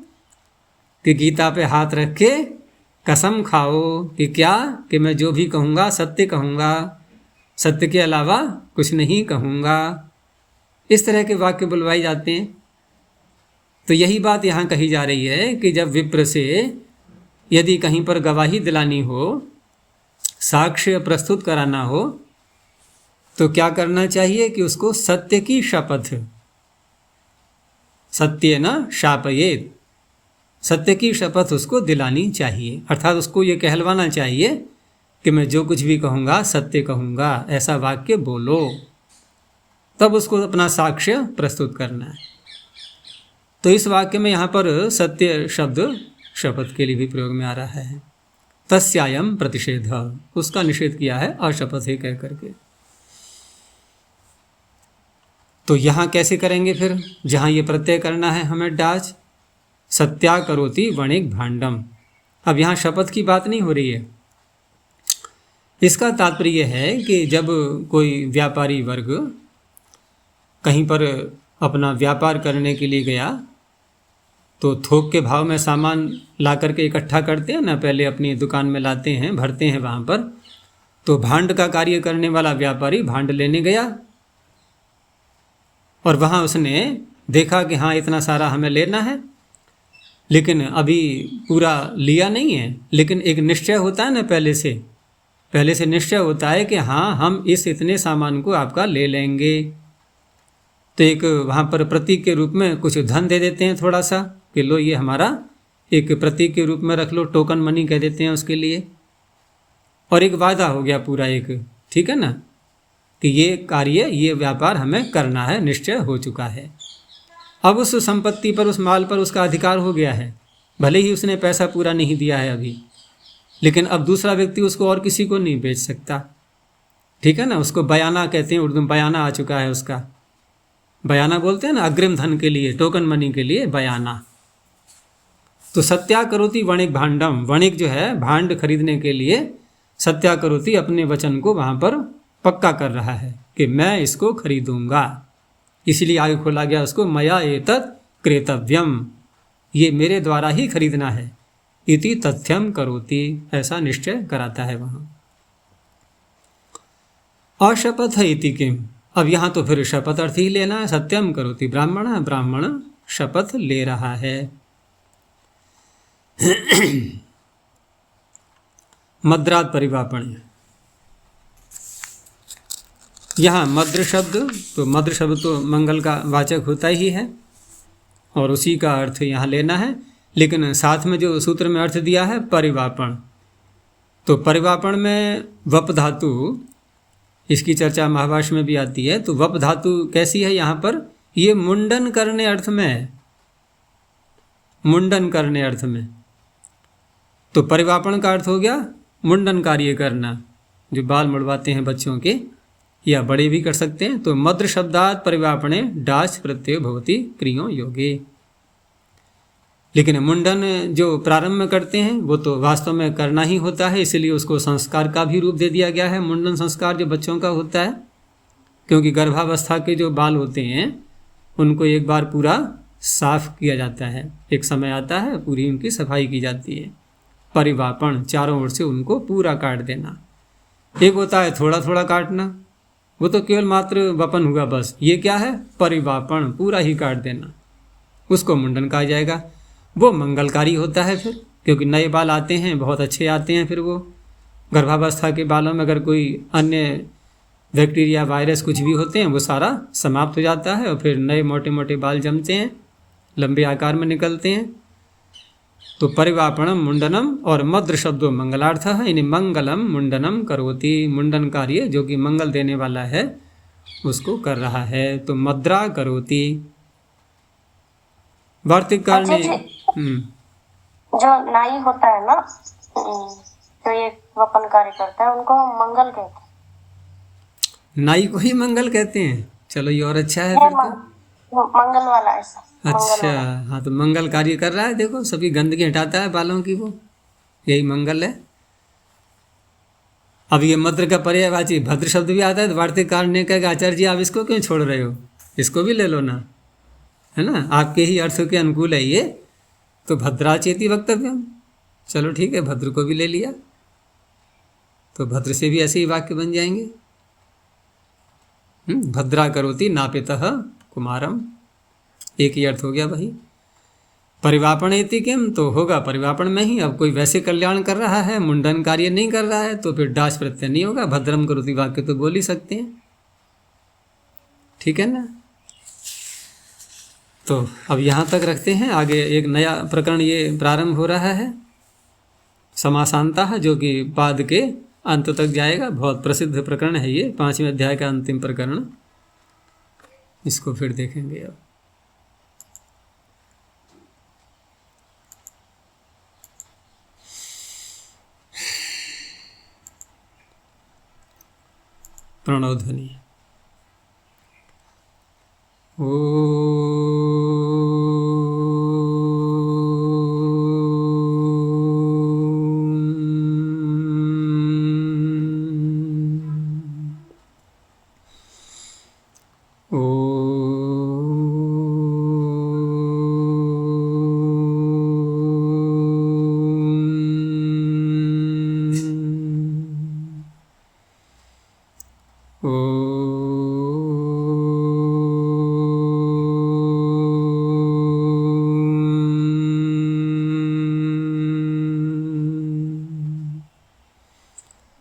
A: कि गीता पे हाथ रख के कसम खाओ कि क्या, कि मैं जो भी कहूँगा सत्य कहूँगा, सत्य के अलावा कुछ नहीं कहूँगा। इस तरह के वाक्य बुलवाए जाते हैं। तो यही बात यहाँ कही जा रही है कि जब विप्र से यदि कहीं पर गवाही दिलानी हो, साक्ष्य प्रस्तुत कराना हो, तो क्या करना चाहिए कि उसको सत्य की शपथ, सत्य न शापयेत, सत्य की शपथ उसको दिलानी चाहिए। अर्थात उसको ये कहलवाना चाहिए कि मैं जो कुछ भी कहूँगा सत्य कहूँगा, ऐसा वाक्य बोलो, तब उसको अपना साक्ष्य प्रस्तुत करना है। तो इस वाक्य में यहाँ पर सत्य शब्द शपथ के लिए भी प्रयोग में आ रहा है। तस्यायम प्रतिषेध, उसका निषेध किया है अशपथ है कह करके। तो यहाँ कैसे करेंगे फिर, जहाँ ये प्रत्यय करना है हमें डाच, सत्या करोति वणिक भांडम। अब यहाँ शपथ की बात नहीं हो रही है। इसका तात्पर्य है कि जब कोई व्यापारी वर्ग कहीं पर अपना व्यापार करने के लिए गया तो थोक के भाव में सामान ला करके इकट्ठा करते हैं ना, पहले अपनी दुकान में लाते हैं, भरते हैं वहाँ पर। तो भांड का कार्य करने वाला व्यापारी भांड लेने गया और वहाँ उसने देखा कि हाँ इतना सारा हमें लेना है, लेकिन अभी पूरा लिया नहीं है। लेकिन एक निश्चय होता है ना, पहले से निश्चय होता है कि हाँ हम इस इतने सामान को आपका ले लेंगे। तो एक वहाँ पर प्रतीक के रूप में कुछ धन दे देते हैं थोड़ा सा, कि लो ये हमारा एक प्रतीक के रूप में रख लो, टोकन मनी कह देते हैं उसके लिए। और एक वादा हो गया पूरा एक, ठीक है ना, कि ये कार्य ये व्यापार हमें करना है, निश्चय हो चुका है। अब उस संपत्ति पर, उस माल पर उसका अधिकार हो गया है, भले ही उसने पैसा पूरा नहीं दिया है अभी, लेकिन अब दूसरा व्यक्ति उसको और किसी को नहीं बेच सकता, ठीक है ना। उसको बयाना कहते हैं, उर्दू में बयाना आ चुका है उसका, बयाना बोलते हैं ना अग्रिम धन के लिए, टोकन मनी के लिए बयाना। तो सत्या करोति वणिक भांडम, वणिक जो है भांड खरीदने के लिए सत्या करोति अपने वचन को वहाँ पर पक्का कर रहा है कि मैं इसको खरीदूंगा। इसलिए आगे खोला गया उसको, मया एतत् क्रेतव्यम, ये मेरे द्वारा ही खरीदना है, इति तथ्यम करोति, ऐसा निश्चय कराता है वहाँ। अशपथ इति किम, अब यहाँ तो फिर शपथ अर्थ ही लेना है। सत्यम करोति ब्राह्मण, ब्राह्मण शपथ ले रहा है। मद्रात परिवापण, यहाँ मद्र शब्द, तो मद्र शब्द तो मंगल का वाचक होता ही है और उसी का अर्थ यहाँ लेना है। लेकिन साथ में जो सूत्र में अर्थ दिया है परिवापण, तो परिवापण में वप धातु, इसकी चर्चा महाभाष्य में भी आती है। तो वप धातु कैसी है यहाँ पर, ये मुंडन करने अर्थ में है, मुंडन करने अर्थ में। तो परिवापण का अर्थ हो गया मुंडन कार्य करना, जो बाल मुड़वाते हैं बच्चों के, या बड़े भी कर सकते हैं। तो मद्र शब्दात परिवापणे डाच प्रत्यय भवति क्रियों योगे। लेकिन मुंडन जो प्रारंभ में करते हैं वो तो वास्तव में करना ही होता है, इसलिए उसको संस्कार का भी रूप दे दिया गया है। मुंडन संस्कार जो बच्चों का होता है, क्योंकि गर्भावस्था के जो बाल होते हैं उनको एक बार पूरा साफ किया जाता है, एक समय आता है पूरी उनकी सफाई की जाती है। परिवापण, चारों ओर से उनको पूरा काट देना। एक होता है थोड़ा थोड़ा काटना, वो तो केवल मात्र वपन हुआ बस। ये क्या है, परिवापण, पूरा ही काट देना, उसको मुंडन कहा जाएगा। वो मंगलकारी होता है फिर, क्योंकि नए बाल आते हैं, बहुत अच्छे आते हैं। फिर वो गर्भावस्था के बालों में अगर कोई अन्य बैक्टीरिया वायरस कुछ भी होते हैं वो सारा समाप्त हो जाता है और फिर नए मोटे मोटे बाल जमते हैं, लंबे आकार में निकलते हैं। तो परिवापणम मुंडनम और मद्र शब्दों मंगलार्थ है, यानी मंगलम मुंडनम करोति, मुंडन कार्य जो कि मंगल देने वाला है उसको कर रहा है। तो मद्रा करोति वार्तिककार ने
C: जो नाई होता है ना, जो ये वपन कार्य करता है, उनको हम मंगल कहते हैं।
A: नाई को ही मंगल कहते हैं, चलो ये और अच्छा है फिर तो।
C: मंगल वाला ऐसा।
A: अच्छा, हाँ तो मंगल कार्य कर रहा है, देखो सभी गंदगी हटाता है बालों की, वो यही मंगल है। अब ये मद्र का पर्यायवाची भद्र शब्द भी आता है, तो वार्तिककार ने कहा आचार्य जी आप इसको क्यों छोड़ रहे हो, इसको भी ले लो ना, है ना, आपके ही अर्थ के अनुकूल है ये। तो भद्राचेति वक्तव्यम, चलो ठीक है, भद्र को भी ले लिया, तो भद्र से भी ऐसे ही वाक्य बन जाएंगे। भद्रा करोति नापितः कुमारम, एक ही अर्थ हो गया भाई। परिवापणेति किम, तो होगा परिवापण में ही। अब कोई वैसे कल्याण कर रहा है, मुंडन कार्य नहीं कर रहा है, तो फिर डाश प्रत्यय नहीं होगा। भद्रम करोति वाक्य तो बोल ही सकते हैं, ठीक है ना। तो अब यहाँ तक रखते हैं, आगे एक नया प्रकरण ये प्रारंभ हो रहा है, समासांता, जो कि पाद के अंत तक जाएगा। बहुत प्रसिद्ध प्रकरण है ये, 5वें अध्याय का अंतिम प्रकरण। इसको फिर देखेंगे अब। प्रणव ध्वनि।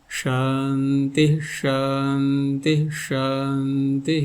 A: शांति शांति शांति।